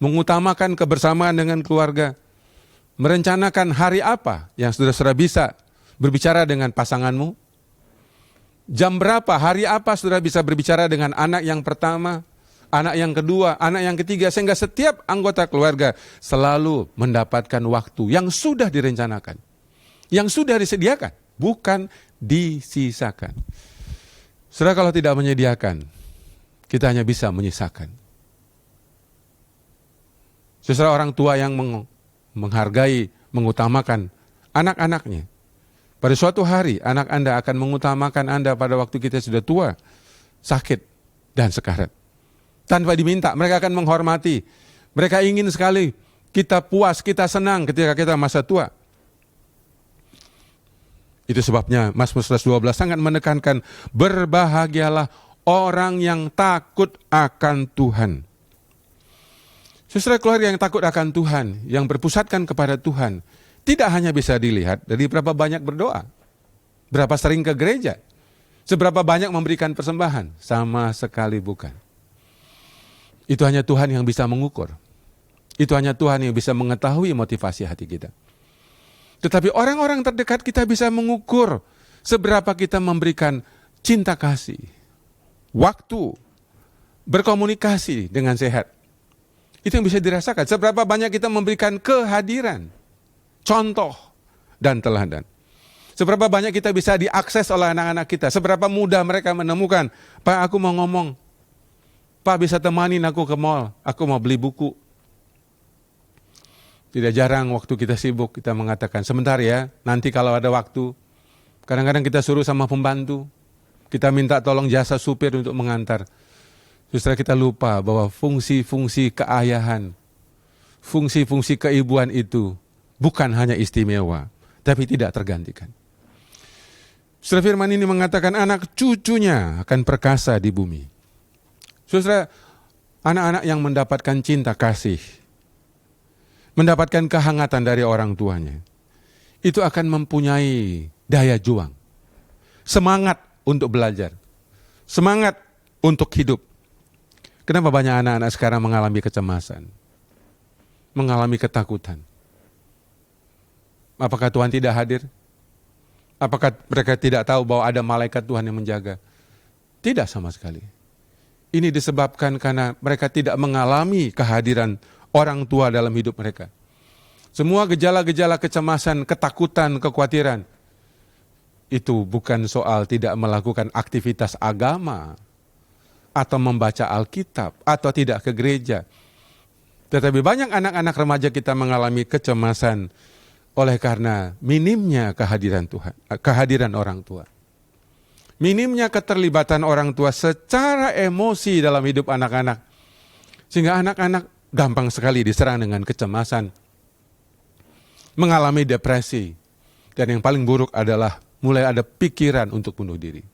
mengutamakan kebersamaan dengan keluarga, merencanakan hari apa yang saudara bisa berbicara dengan pasanganmu, jam berapa, hari apa saudara bisa berbicara dengan anak yang pertama, anak yang kedua, anak yang ketiga, sehingga setiap anggota keluarga selalu mendapatkan waktu yang sudah direncanakan, yang sudah disediakan, bukan disisakan. Saudara, kalau tidak menyediakan, kita hanya bisa menyisakan. Saudara, orang tua yang menghargai, mengutamakan anak-anaknya. Pada suatu hari, anak Anda akan mengutamakan Anda pada waktu kita sudah tua, sakit, dan sekarat. Tanpa diminta, mereka akan menghormati. Mereka ingin sekali kita puas, kita senang ketika kita masa tua. Itu sebabnya Mazmur 112 sangat menekankan, berbahagialah orang yang takut akan Tuhan. Saudara, keluarga yang takut akan Tuhan, yang berpusatkan kepada Tuhan, tidak hanya bisa dilihat dari berapa banyak berdoa, berapa sering ke gereja, seberapa banyak memberikan persembahan, sama sekali bukan. Itu hanya Tuhan yang bisa mengukur. Itu hanya Tuhan yang bisa mengetahui motivasi hati kita. Tetapi orang-orang terdekat kita bisa mengukur seberapa kita memberikan cinta kasih, waktu, berkomunikasi dengan sehat. Itu yang bisa dirasakan. Seberapa banyak kita memberikan kehadiran, contoh, dan teladan. Seberapa banyak kita bisa diakses oleh anak-anak kita. Seberapa mudah mereka menemukan, Pak, aku mau ngomong. Pak, bisa temanin aku ke mall. Aku mau beli buku. Tidak jarang waktu kita sibuk, kita mengatakan, sebentar ya, nanti kalau ada waktu. Kadang-kadang kita suruh sama pembantu. Kita minta tolong jasa supir untuk mengantar. Justru kita lupa bahwa fungsi-fungsi keayahan, fungsi-fungsi keibuan itu bukan hanya istimewa, tapi tidak tergantikan. Saudara, firman ini mengatakan anak cucunya akan perkasa di bumi. Saudara, anak-anak yang mendapatkan cinta kasih, mendapatkan kehangatan dari orang tuanya, itu akan mempunyai daya juang, semangat untuk belajar, semangat untuk hidup. Kenapa banyak anak-anak sekarang mengalami kecemasan, mengalami ketakutan? Apakah Tuhan tidak hadir? Apakah mereka tidak tahu bahwa ada malaikat Tuhan yang menjaga? Tidak sama sekali. Ini disebabkan karena mereka tidak mengalami kehadiran orang tua dalam hidup mereka. Semua gejala-gejala kecemasan, ketakutan, kekhawatiran, itu bukan soal tidak melakukan aktivitas agama, atau membaca Alkitab, atau tidak ke gereja. Tetapi banyak anak-anak remaja kita mengalami kecemasan oleh karena minimnya kehadiran Tuhan, kehadiran orang tua. Minimnya keterlibatan orang tua secara emosi dalam hidup anak-anak. Sehingga anak-anak gampang sekali diserang dengan kecemasan, mengalami depresi, dan yang paling buruk adalah mulai ada pikiran untuk bunuh diri.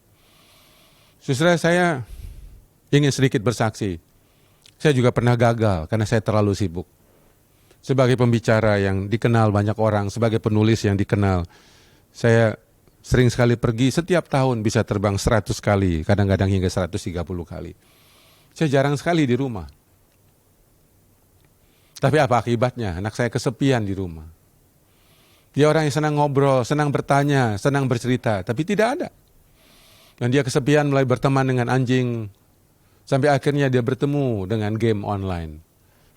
Saudara, saya ingin sedikit bersaksi. Saya juga pernah gagal karena saya terlalu sibuk. Sebagai pembicara yang dikenal banyak orang, sebagai penulis yang dikenal, saya sering sekali pergi, setiap tahun bisa terbang 100 kali, kadang-kadang hingga 130 kali. Saya jarang sekali di rumah. Tapi apa akibatnya? Anak saya kesepian di rumah. Dia orang yang senang ngobrol, senang bertanya, senang bercerita, tapi tidak ada. Dan dia kesepian mulai berteman dengan anjing, sampai akhirnya dia bertemu dengan game online.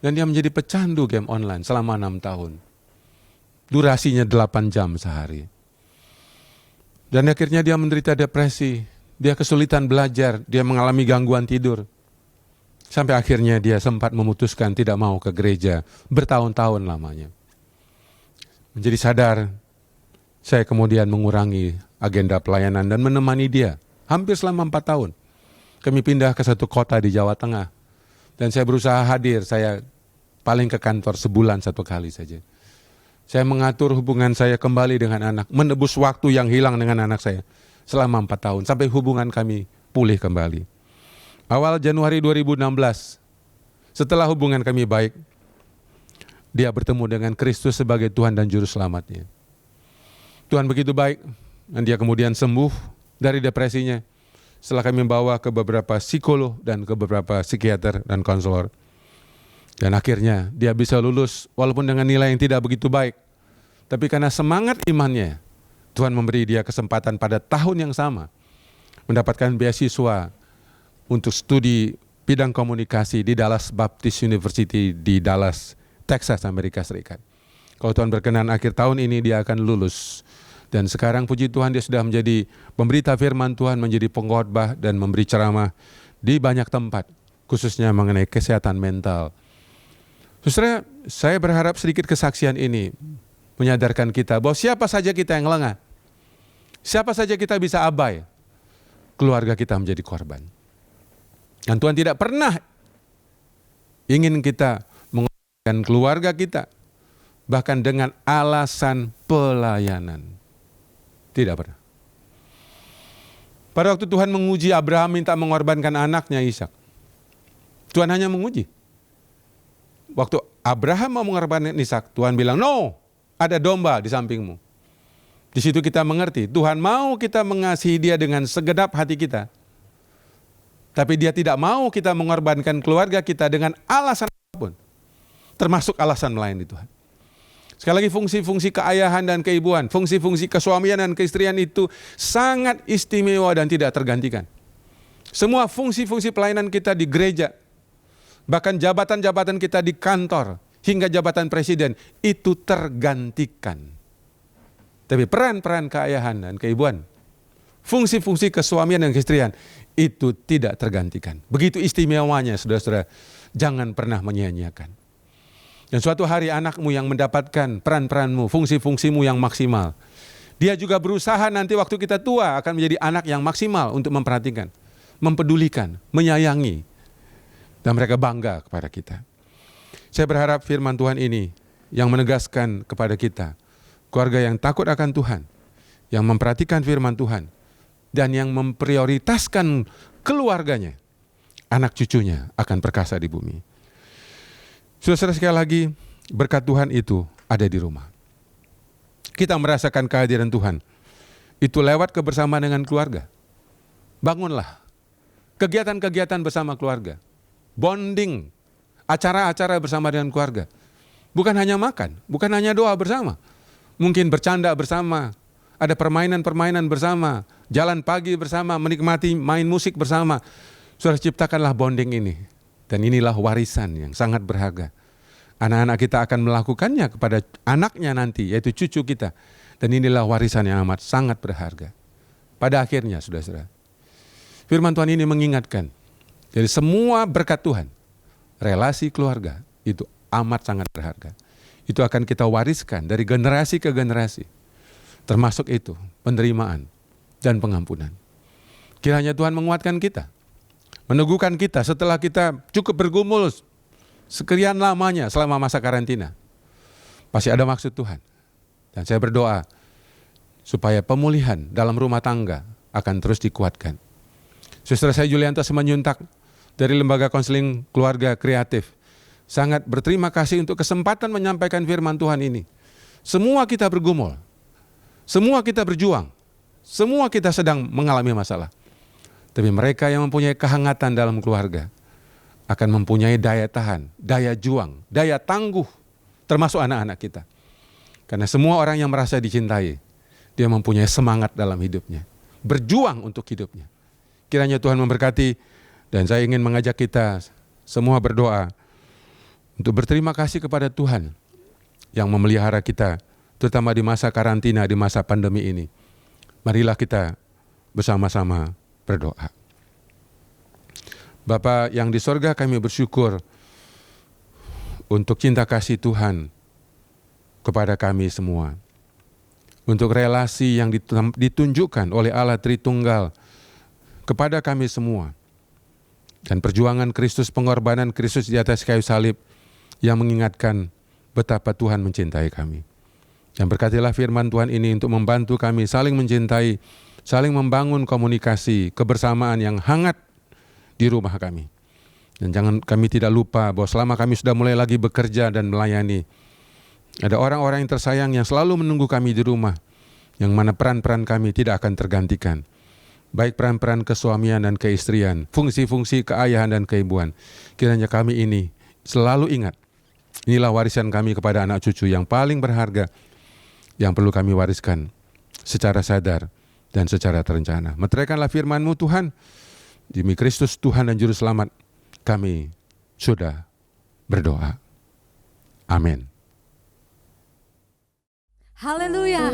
Dan dia menjadi pecandu game online selama 6 tahun. Durasinya 8 jam sehari. Dan akhirnya dia menderita depresi. Dia kesulitan belajar, dia mengalami gangguan tidur. Sampai akhirnya dia sempat memutuskan tidak mau ke gereja bertahun-tahun lamanya. Menjadi sadar, saya kemudian mengurangi agenda pelayanan dan menemani dia hampir selama 4 tahun. Kami pindah ke satu kota di Jawa Tengah. Dan saya berusaha hadir, saya paling ke kantor sebulan 1 kali saja. Saya mengatur hubungan saya kembali dengan anak, menebus waktu yang hilang dengan anak saya selama 4 tahun, sampai hubungan kami pulih kembali. Awal Januari 2016, setelah hubungan kami baik, dia bertemu dengan Kristus sebagai Tuhan dan Juru Selamatnya. Tuhan begitu baik, dan dia kemudian sembuh dari depresinya. Setelah kami membawa ke beberapa psikolog dan ke beberapa psikiater dan konselor. Dan akhirnya dia bisa lulus walaupun dengan nilai yang tidak begitu baik. Tapi karena semangat imannya, Tuhan memberi dia kesempatan pada tahun yang sama mendapatkan beasiswa untuk studi bidang komunikasi di Dallas Baptist University di Dallas, Texas, Amerika Serikat. Kalau Tuhan berkenan, akhir tahun ini dia akan lulus Dan sekarang puji Tuhan dia sudah menjadi pemberita firman Tuhan, menjadi pengkhotbah dan memberi ceramah di banyak tempat, khususnya mengenai kesehatan mental. Saudara, saya berharap sedikit kesaksian ini menyadarkan kita bahwa siapa saja kita yang lengah, siapa saja kita bisa abai, keluarga kita menjadi korban. Dan Tuhan tidak pernah ingin kita mengorbankan keluarga kita, bahkan dengan alasan pelayanan. Tidak pernah. Pada waktu Tuhan menguji Abraham minta mengorbankan anaknya Ishak, Tuhan hanya menguji. Waktu Abraham mau mengorbankan Ishak, Tuhan bilang, no, ada domba di sampingmu. Di situ kita mengerti, Tuhan mau kita mengasihi dia dengan segenap hati kita. Tapi dia tidak mau kita mengorbankan keluarga kita dengan alasan apapun. Termasuk alasan melayani Tuhan. Sekali lagi, fungsi-fungsi keayahan dan keibuan, fungsi-fungsi kesuamian dan keistrian itu sangat istimewa dan tidak tergantikan. Semua fungsi-fungsi pelayanan kita di gereja, bahkan jabatan-jabatan kita di kantor, hingga jabatan presiden, itu tergantikan. Tapi peran-peran keayahan dan keibuan, fungsi-fungsi kesuamian dan keistrian, itu tidak tergantikan. Begitu istimewanya, saudara-saudara, jangan pernah menyia-nyiakan. Dan suatu hari anakmu yang mendapatkan peran-peranmu, fungsi-fungsimu yang maksimal. Dia juga berusaha nanti waktu kita tua akan menjadi anak yang maksimal untuk memperhatikan, mempedulikan, menyayangi. Dan mereka bangga kepada kita. Saya berharap firman Tuhan ini yang menegaskan kepada kita, keluarga yang takut akan Tuhan, yang memperhatikan firman Tuhan, dan yang memprioritaskan keluarganya, anak cucunya akan perkasa di bumi. Saudara, sekali lagi, berkat Tuhan itu ada di rumah. Kita merasakan kehadiran Tuhan, itu lewat kebersamaan dengan keluarga. Bangunlah kegiatan-kegiatan bersama keluarga, bonding, acara-acara bersama dengan keluarga. Bukan hanya makan, bukan hanya doa bersama. Mungkin bercanda bersama, ada permainan-permainan bersama, jalan pagi bersama, menikmati main musik bersama. Saudara, ciptakanlah bonding ini. Dan inilah warisan yang sangat berharga. Anak-anak kita akan melakukannya kepada anaknya nanti, yaitu cucu kita. Dan inilah warisan yang amat sangat berharga. Pada akhirnya, saudara-saudara, firman Tuhan ini mengingatkan, jadi semua berkat Tuhan, relasi keluarga, itu amat sangat berharga. Itu akan kita wariskan dari generasi ke generasi. Termasuk itu, penerimaan dan pengampunan. Kiranya Tuhan menguatkan kita, meneguhkan kita setelah kita cukup bergumul sekian lamanya selama masa karantina. Pasti ada maksud Tuhan. Dan saya berdoa supaya pemulihan dalam rumah tangga akan terus dikuatkan. Saudara saya Julianto Simanjuntak dari Lembaga Konseling Keluarga Kreatif sangat berterima kasih untuk kesempatan menyampaikan firman Tuhan ini. Semua kita bergumul, semua kita berjuang, semua kita sedang mengalami masalah. Tapi mereka yang mempunyai kehangatan dalam keluarga akan mempunyai daya tahan, daya juang, daya tangguh, termasuk anak-anak kita. Karena semua orang yang merasa dicintai, dia mempunyai semangat dalam hidupnya, berjuang untuk hidupnya. Kiranya Tuhan memberkati, dan saya ingin mengajak kita semua berdoa untuk berterima kasih kepada Tuhan yang memelihara kita, terutama di masa karantina, di masa pandemi ini. Marilah kita bersama-sama berdoa. Bapa yang di sorga, kami bersyukur untuk cinta kasih Tuhan kepada kami semua. Untuk relasi yang ditunjukkan oleh Allah Tritunggal kepada kami semua. Dan perjuangan Kristus, pengorbanan Kristus di atas kayu salib yang mengingatkan betapa Tuhan mencintai kami. Dan berkatilah firman Tuhan ini untuk membantu kami saling mencintai, saling membangun komunikasi, kebersamaan yang hangat di rumah kami. Dan jangan kami tidak lupa bahwa selama kami sudah mulai lagi bekerja dan melayani, ada orang-orang yang tersayang yang selalu menunggu kami di rumah, yang mana peran-peran kami tidak akan tergantikan. Baik peran-peran kesuamian dan keistrian, fungsi-fungsi keayahan dan keibuan. Kiranya kami ini selalu ingat, inilah warisan kami kepada anak cucu yang paling berharga, yang perlu kami wariskan secara sadar dan secara terencana. Meteraikanlah firman-Mu Tuhan. Demi Kristus Tuhan dan Juru Selamat, kami sudah berdoa. Amin. Haleluya.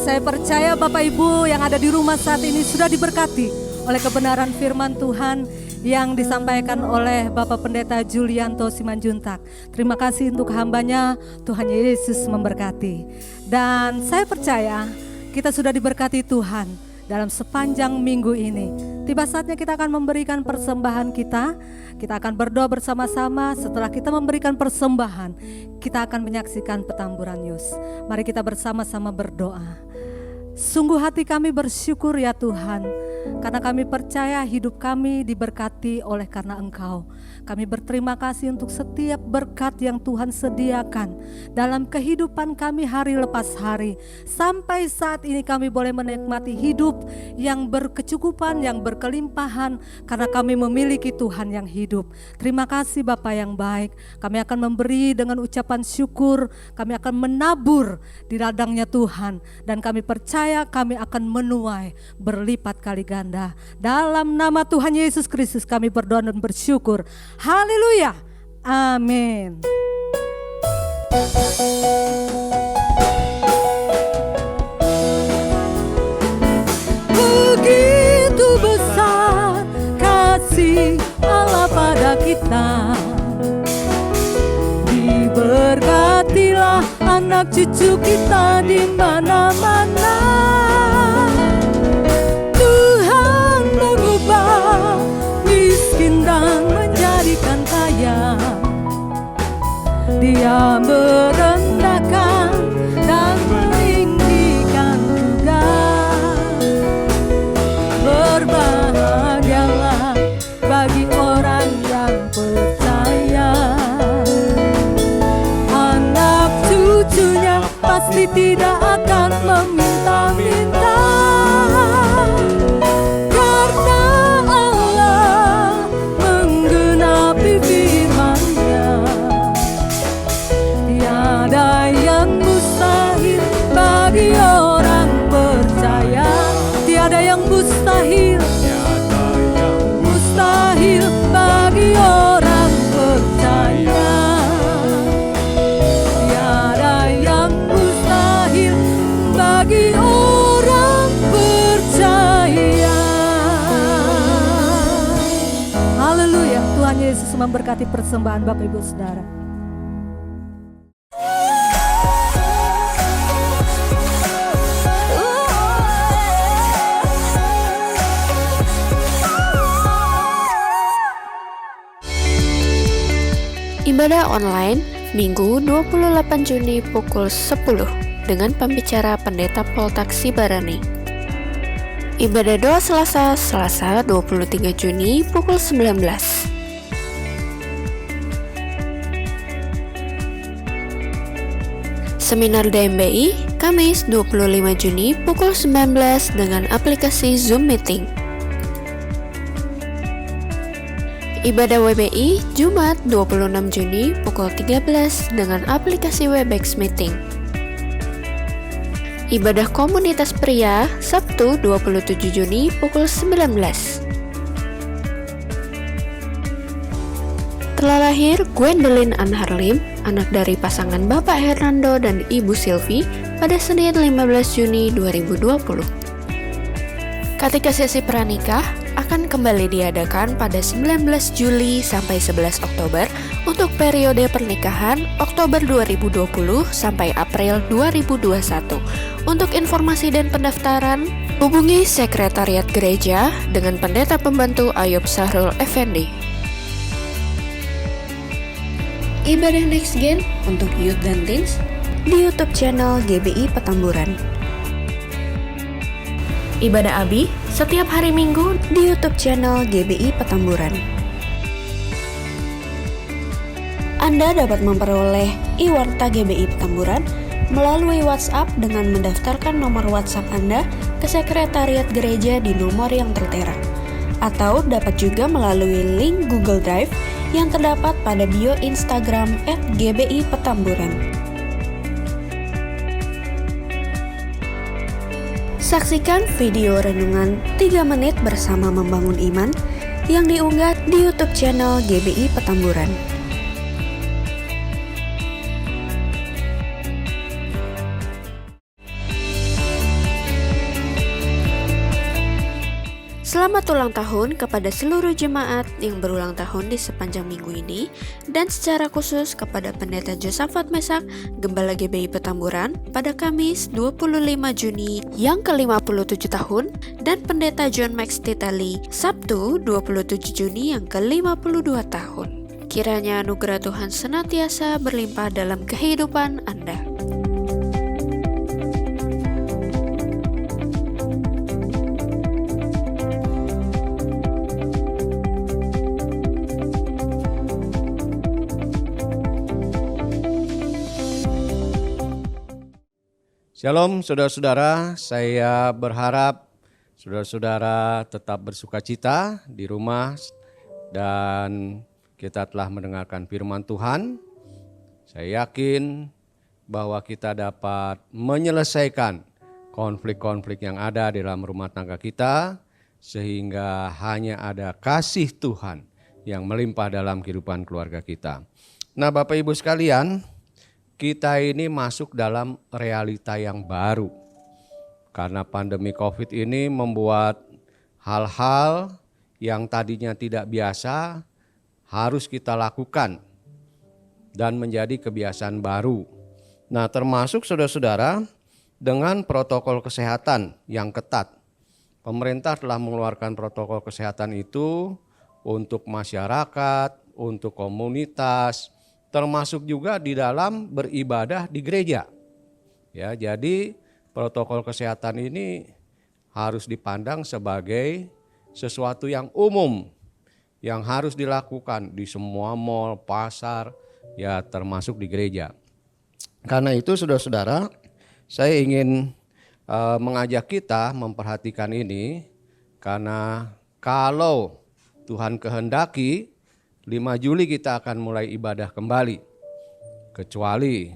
Saya percaya Bapak Ibu yang ada di rumah saat ini sudah diberkati oleh kebenaran firman Tuhan yang disampaikan oleh Bapak Pendeta Julianto Simanjuntak. Terima kasih untuk hambanya, Tuhan Yesus memberkati. Dan saya percaya kita sudah diberkati Tuhan dalam sepanjang minggu ini. Tiba saatnya kita akan memberikan persembahan kita. Kita akan berdoa bersama-sama. Setelah kita memberikan persembahan, kita akan menyaksikan petamburan Yus. Mari kita bersama-sama berdoa. Sungguh hati kami bersyukur ya Tuhan, karena kami percaya hidup kami diberkati oleh karena Engkau. Kami berterima kasih untuk setiap berkat yang Tuhan sediakan dalam kehidupan kami hari lepas hari. Sampai saat ini kami boleh menikmati hidup yang berkecukupan, yang berkelimpahan, karena kami memiliki Tuhan yang hidup. Terima kasih Bapa yang baik. Kami akan memberi dengan ucapan syukur, kami akan menabur di ladangnya Tuhan, dan kami percaya kami akan menuai berlipat kali ganda. Dalam nama Tuhan Yesus Kristus kami berdoa dan bersyukur. Haleluya. Amin. Begitu besar kasih Allah pada kita. Diberkatilah anak cucu kita di mana-mana. Tuhan mengubah miskin dan menjadikan kaya. Dia merendahkan dan meninggikan juga. Berbahagialah bagi orang yang percaya. Anak cucunya pasti tidak akan meminta-minta. Karena Allah menggenapi firman-Nya. Tiada yang mustahil bagi orang percaya. Tiada yang mustahil, mustahil bagi orang percaya. Tiada yang mustahil bagi orang percaya. Haleluya. Tuhan Yesus memberkati persembahan Bapak Ibu Saudara. Ibadah online Minggu 28 Juni pukul 10 dengan pembicara Pendeta Poltak Sibarani. Ibadah doa Selasa 23 Juni pukul 19. Seminar DMBI Kamis 25 Juni pukul 19 dengan aplikasi Zoom Meeting. Ibadah WBI Jumat 26 Juni pukul 13 dengan aplikasi Webex Meeting. Ibadah komunitas pria Sabtu 27 Juni pukul 19. Telah lahir Gwendolyn Ann Harlim, anak dari pasangan Bapak Hernando dan Ibu Silvi pada Senin 15 Juni 2020. Katekisasi pranikah akan kembali diadakan pada 19 Juli sampai 11 Oktober untuk periode pernikahan Oktober 2020 sampai April 2021. Untuk informasi dan pendaftaran, hubungi Sekretariat Gereja dengan Pendeta Pembantu Ayub Sahrul Effendi. Ibadah Next Gen untuk Youth dan Teens di YouTube channel GBI Petamburan. Ibadah Abi setiap hari Minggu di YouTube channel GBI Petamburan. Anda dapat memperoleh e-warta GBI Petamburan melalui WhatsApp dengan mendaftarkan nomor WhatsApp Anda ke Sekretariat Gereja di nomor yang tertera, atau dapat juga melalui link Google Drive yang terdapat pada bio Instagram @GBI Petamburan. Saksikan video renungan 3 menit bersama membangun iman yang diunggah di YouTube channel GBI Petamburan. Selamat ulang tahun kepada seluruh jemaat yang berulang tahun di sepanjang minggu ini, dan secara khusus kepada Pendeta Josafat Mesak, Gembala GBI Petamburan pada Kamis 25 Juni yang ke-57 tahun, dan Pendeta John Max Titali Sabtu 27 Juni yang ke-52 tahun. Kiranya anugerah Tuhan senantiasa berlimpah dalam kehidupan Anda. Shalom saudara-saudara, saya berharap saudara-saudara tetap bersukacita di rumah dan kita telah mendengarkan firman Tuhan. Saya yakin bahwa kita dapat menyelesaikan konflik-konflik yang ada di dalam rumah tangga kita sehingga hanya ada kasih Tuhan yang melimpah dalam kehidupan keluarga kita. Nah, Bapak Ibu sekalian, kita ini masuk dalam realita yang baru. Karena pandemi COVID ini membuat hal-hal yang tadinya tidak biasa harus kita lakukan dan menjadi kebiasaan baru. Nah, termasuk saudara-saudara dengan protokol kesehatan yang ketat. Pemerintah telah mengeluarkan protokol kesehatan itu untuk masyarakat, untuk komunitas, termasuk juga di dalam beribadah di gereja. Ya, jadi protokol kesehatan ini harus dipandang sebagai sesuatu yang umum yang harus dilakukan di semua mal, pasar, ya termasuk di gereja. Karena itu saudara-saudara, saya ingin mengajak kita memperhatikan ini karena kalau Tuhan kehendaki 5 Juli kita akan mulai ibadah kembali. Kecuali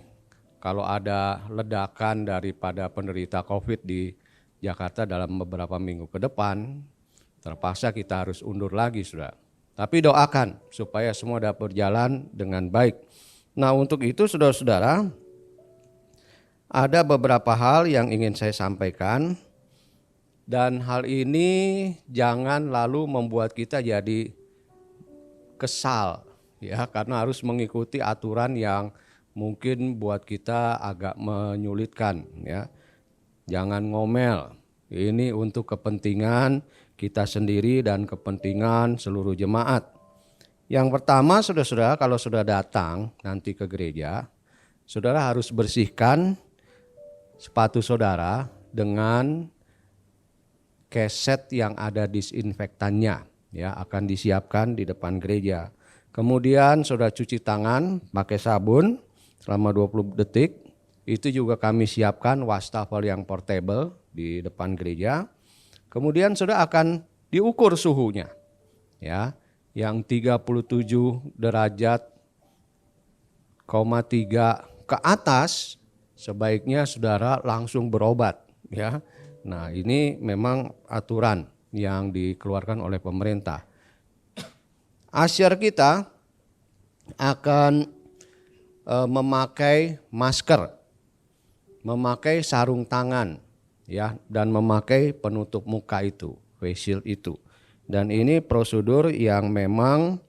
kalau ada ledakan daripada penderita COVID di Jakarta dalam beberapa minggu ke depan, terpaksa kita harus undur lagi, saudara. Tapi doakan supaya semua dapat berjalan dengan baik. Nah, untuk itu saudara-saudara, ada beberapa hal yang ingin saya sampaikan. Dan hal ini jangan lalu membuat kita jadi kesal, ya, karena harus mengikuti aturan yang mungkin buat kita agak menyulitkan, ya. Jangan ngomel. Ini untuk kepentingan kita sendiri dan kepentingan seluruh jemaat. Yang pertama, saudara-saudara, kalau sudah datang nanti ke gereja, saudara harus bersihkan sepatu saudara dengan keset yang ada disinfektannya. Ya, akan disiapkan di depan gereja. Kemudian saudara cuci tangan pakai sabun selama 20 detik. Itu juga kami siapkan wastafel yang portable di depan gereja. Kemudian saudara akan diukur suhunya. Ya, yang 37 derajat, 3 ke atas sebaiknya saudara langsung berobat, ya. Nah, ini memang aturan yang dikeluarkan oleh pemerintah. Asyar kita akan memakai masker, memakai sarung tangan, ya, dan memakai penutup muka itu, face shield itu. Dan ini prosedur yang memang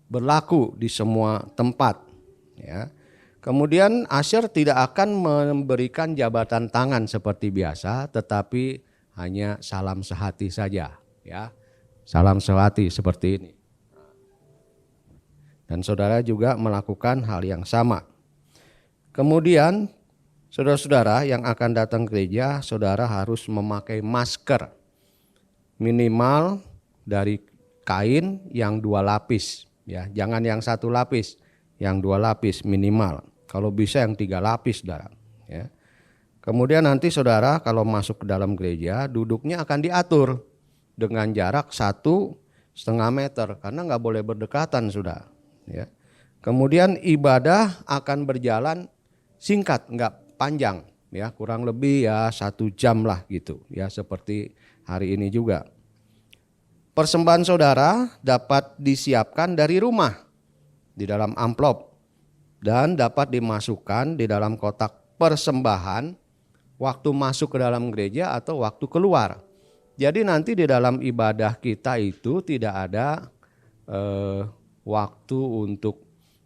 berlaku di semua tempat, ya. Kemudian asyar tidak akan memberikan jabatan tangan seperti biasa, tetapi hanya salam sehati saja, ya. Salam sehati seperti ini. Dan saudara juga melakukan hal yang sama. Kemudian saudara-saudara yang akan datang ke gereja, saudara harus memakai masker minimal dari kain yang 2 lapis, ya. Jangan yang 1 lapis, yang 2 lapis minimal. Kalau bisa yang 3 lapis, saudara, ya. Kemudian nanti saudara kalau masuk ke dalam gereja, duduknya akan diatur dengan jarak 1,5 meter karena nggak boleh berdekatan, saudara, ya. Kemudian ibadah akan berjalan singkat, nggak panjang, ya, kurang lebih ya 1 jam lah gitu, ya, seperti hari ini juga. Persembahan saudara dapat disiapkan dari rumah di dalam amplop dan dapat dimasukkan di dalam kotak persembahan waktu masuk ke dalam gereja atau waktu keluar. Jadi nanti di dalam ibadah kita itu tidak ada waktu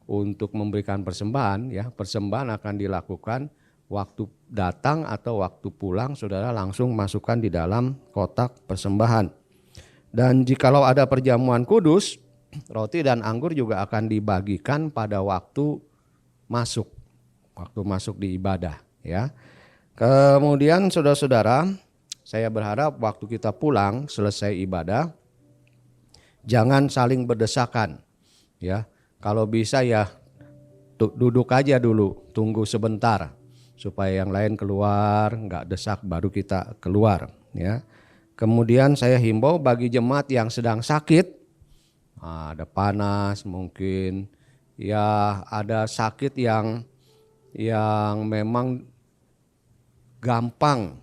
untuk memberikan persembahan ya. Persembahan akan dilakukan waktu datang atau waktu pulang, saudara langsung masukkan di dalam kotak persembahan. Dan jikalau ada perjamuan kudus, roti dan anggur juga akan dibagikan pada waktu masuk di ibadah ya. Kemudian saudara-saudara, saya berharap waktu kita pulang selesai ibadah, jangan saling berdesakan ya. Kalau bisa ya duduk aja dulu, tunggu sebentar supaya yang lain keluar, nggak desak baru kita keluar ya. Kemudian saya himbau bagi jemaat yang sedang sakit, ada panas mungkin, ya ada sakit yang memang gampang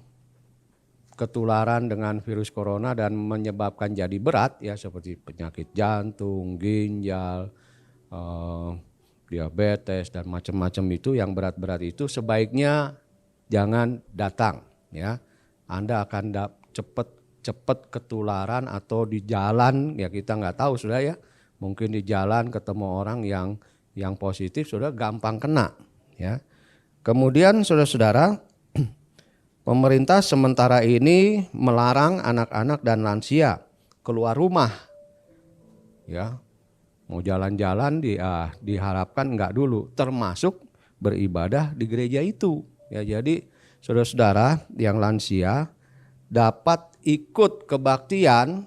ketularan dengan virus corona dan menyebabkan jadi berat ya, seperti penyakit jantung, ginjal, diabetes dan macam-macam itu, yang berat-berat itu sebaiknya jangan datang ya. Anda akan cepat ketularan atau di jalan ya, kita nggak tahu sudah ya. Mungkin di jalan ketemu orang yang positif sudah gampang kena ya. Kemudian saudara-saudara, pemerintah sementara ini melarang anak-anak dan lansia keluar rumah ya. Mau jalan-jalan diharapkan enggak dulu, termasuk beribadah di gereja itu ya. Jadi saudara-saudara yang lansia dapat ikut kebaktian,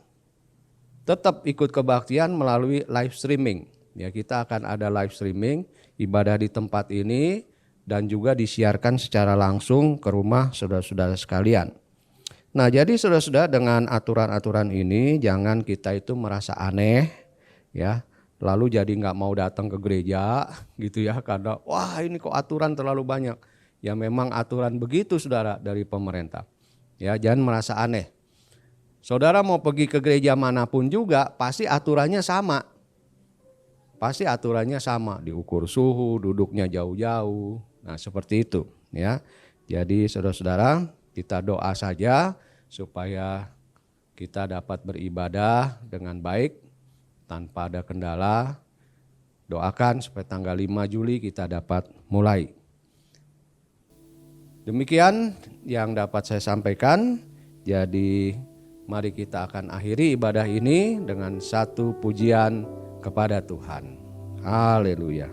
tetap ikut kebaktian melalui live streaming ya. Kita akan ada live streaming ibadah di tempat ini dan juga disiarkan secara langsung ke rumah saudara-saudara sekalian. Nah, jadi saudara-saudara, dengan aturan-aturan ini jangan kita itu merasa aneh ya, lalu jadi nggak mau datang ke gereja gitu ya, karena wah ini kok aturan terlalu banyak. Ya memang aturan begitu saudara dari pemerintah. Ya, jangan merasa aneh. Saudara mau pergi ke gereja manapun juga pasti aturannya sama. Pasti aturannya sama, diukur suhu, duduknya jauh-jauh. Nah, seperti itu ya. Jadi saudara-saudara, kita doa saja supaya kita dapat beribadah dengan baik tanpa ada kendala. Doakan supaya tanggal 5 Juli kita dapat mulai. Demikian yang dapat saya sampaikan. Jadi mari kita akan akhiri ibadah ini dengan satu pujian kepada Tuhan. Haleluya.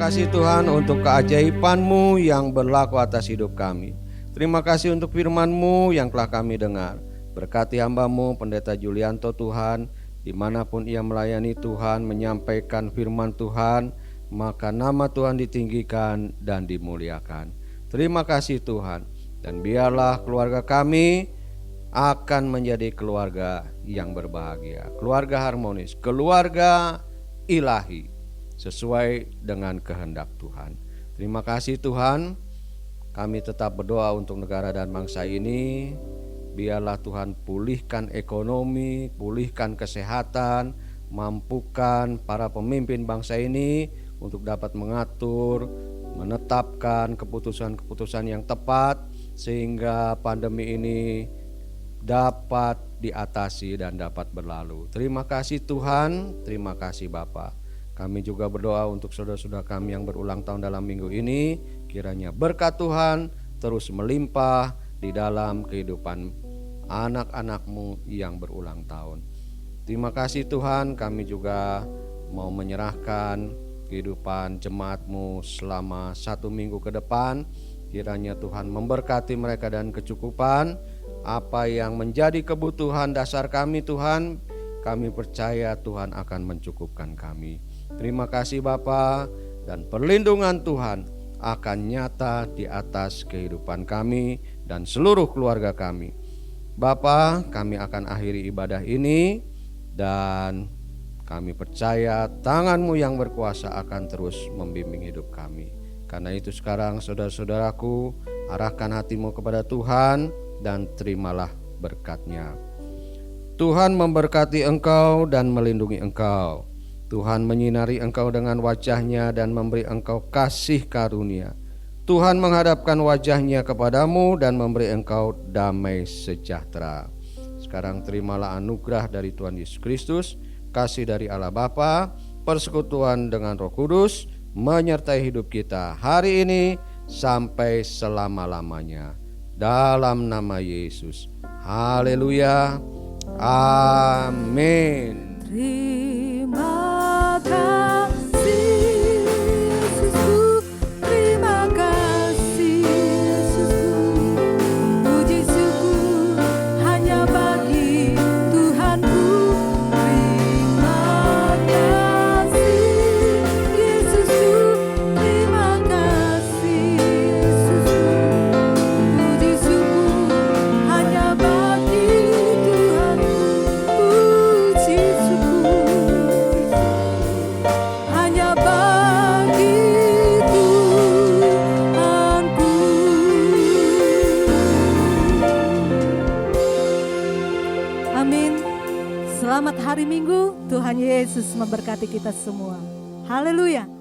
Terima kasih Tuhan untuk keajaiban-Mu yang berlaku atas hidup kami. Terima kasih untuk firman-Mu yang telah kami dengar. Berkati hamba-Mu Pendeta Julianto Tuhan, dimanapun ia melayani Tuhan, menyampaikan firman Tuhan, maka nama Tuhan ditinggikan dan dimuliakan. Terima kasih Tuhan, dan biarlah keluarga kami akan menjadi keluarga yang berbahagia, keluarga harmonis, keluarga ilahi, sesuai dengan kehendak Tuhan. Terima kasih Tuhan. Kami tetap berdoa untuk negara dan bangsa ini. Biarlah Tuhan pulihkan ekonomi, pulihkan kesehatan, mampukan para pemimpin bangsa ini untuk dapat mengatur, menetapkan keputusan-keputusan yang tepat sehingga pandemi ini dapat diatasi dan dapat berlalu. Terima kasih Tuhan, terima kasih Bapa. Kami juga berdoa untuk saudara-saudara kami yang berulang tahun dalam minggu ini, kiranya berkat Tuhan terus melimpah di dalam kehidupan anak-anak-Mu yang berulang tahun. Terima kasih Tuhan, kami juga mau menyerahkan kehidupan jemaat-Mu selama 1 minggu ke depan. Kiranya Tuhan memberkati mereka dan kecukupan. Apa yang menjadi kebutuhan dasar kami Tuhan, kami percaya Tuhan akan mencukupkan kami. Terima kasih Bapa, dan perlindungan Tuhan akan nyata di atas kehidupan kami dan seluruh keluarga kami. Bapa, kami akan akhiri ibadah ini dan kami percaya tangan-Mu yang berkuasa akan terus membimbing hidup kami. Karena itu sekarang saudara-saudaraku, arahkan hatimu kepada Tuhan dan terimalah berkat-Nya. Tuhan memberkati engkau dan melindungi engkau. Tuhan menyinari engkau dengan wajah-Nya dan memberi engkau kasih karunia. Tuhan menghadapkan wajah-Nya kepadamu dan memberi engkau damai sejahtera. Sekarang terimalah anugerah dari Tuhan Yesus Kristus, kasih dari Allah Bapa, persekutuan dengan Roh Kudus, menyertai hidup kita hari ini sampai selama-lamanya. Dalam nama Yesus. Haleluya. Amin. Terima kasih Yesusku, terima kasih Yesusku. Puji syukur hanya bagi Tuhanku. Terima kasih Yesusku, terima kasih Yesusku. Puji syukur hanya bagi Tuhanku. Puji syukur hanya bagi Tuhanku. Amin. Selamat hari Minggu, Tuhan Yesus memberkati kita semua. Haleluya.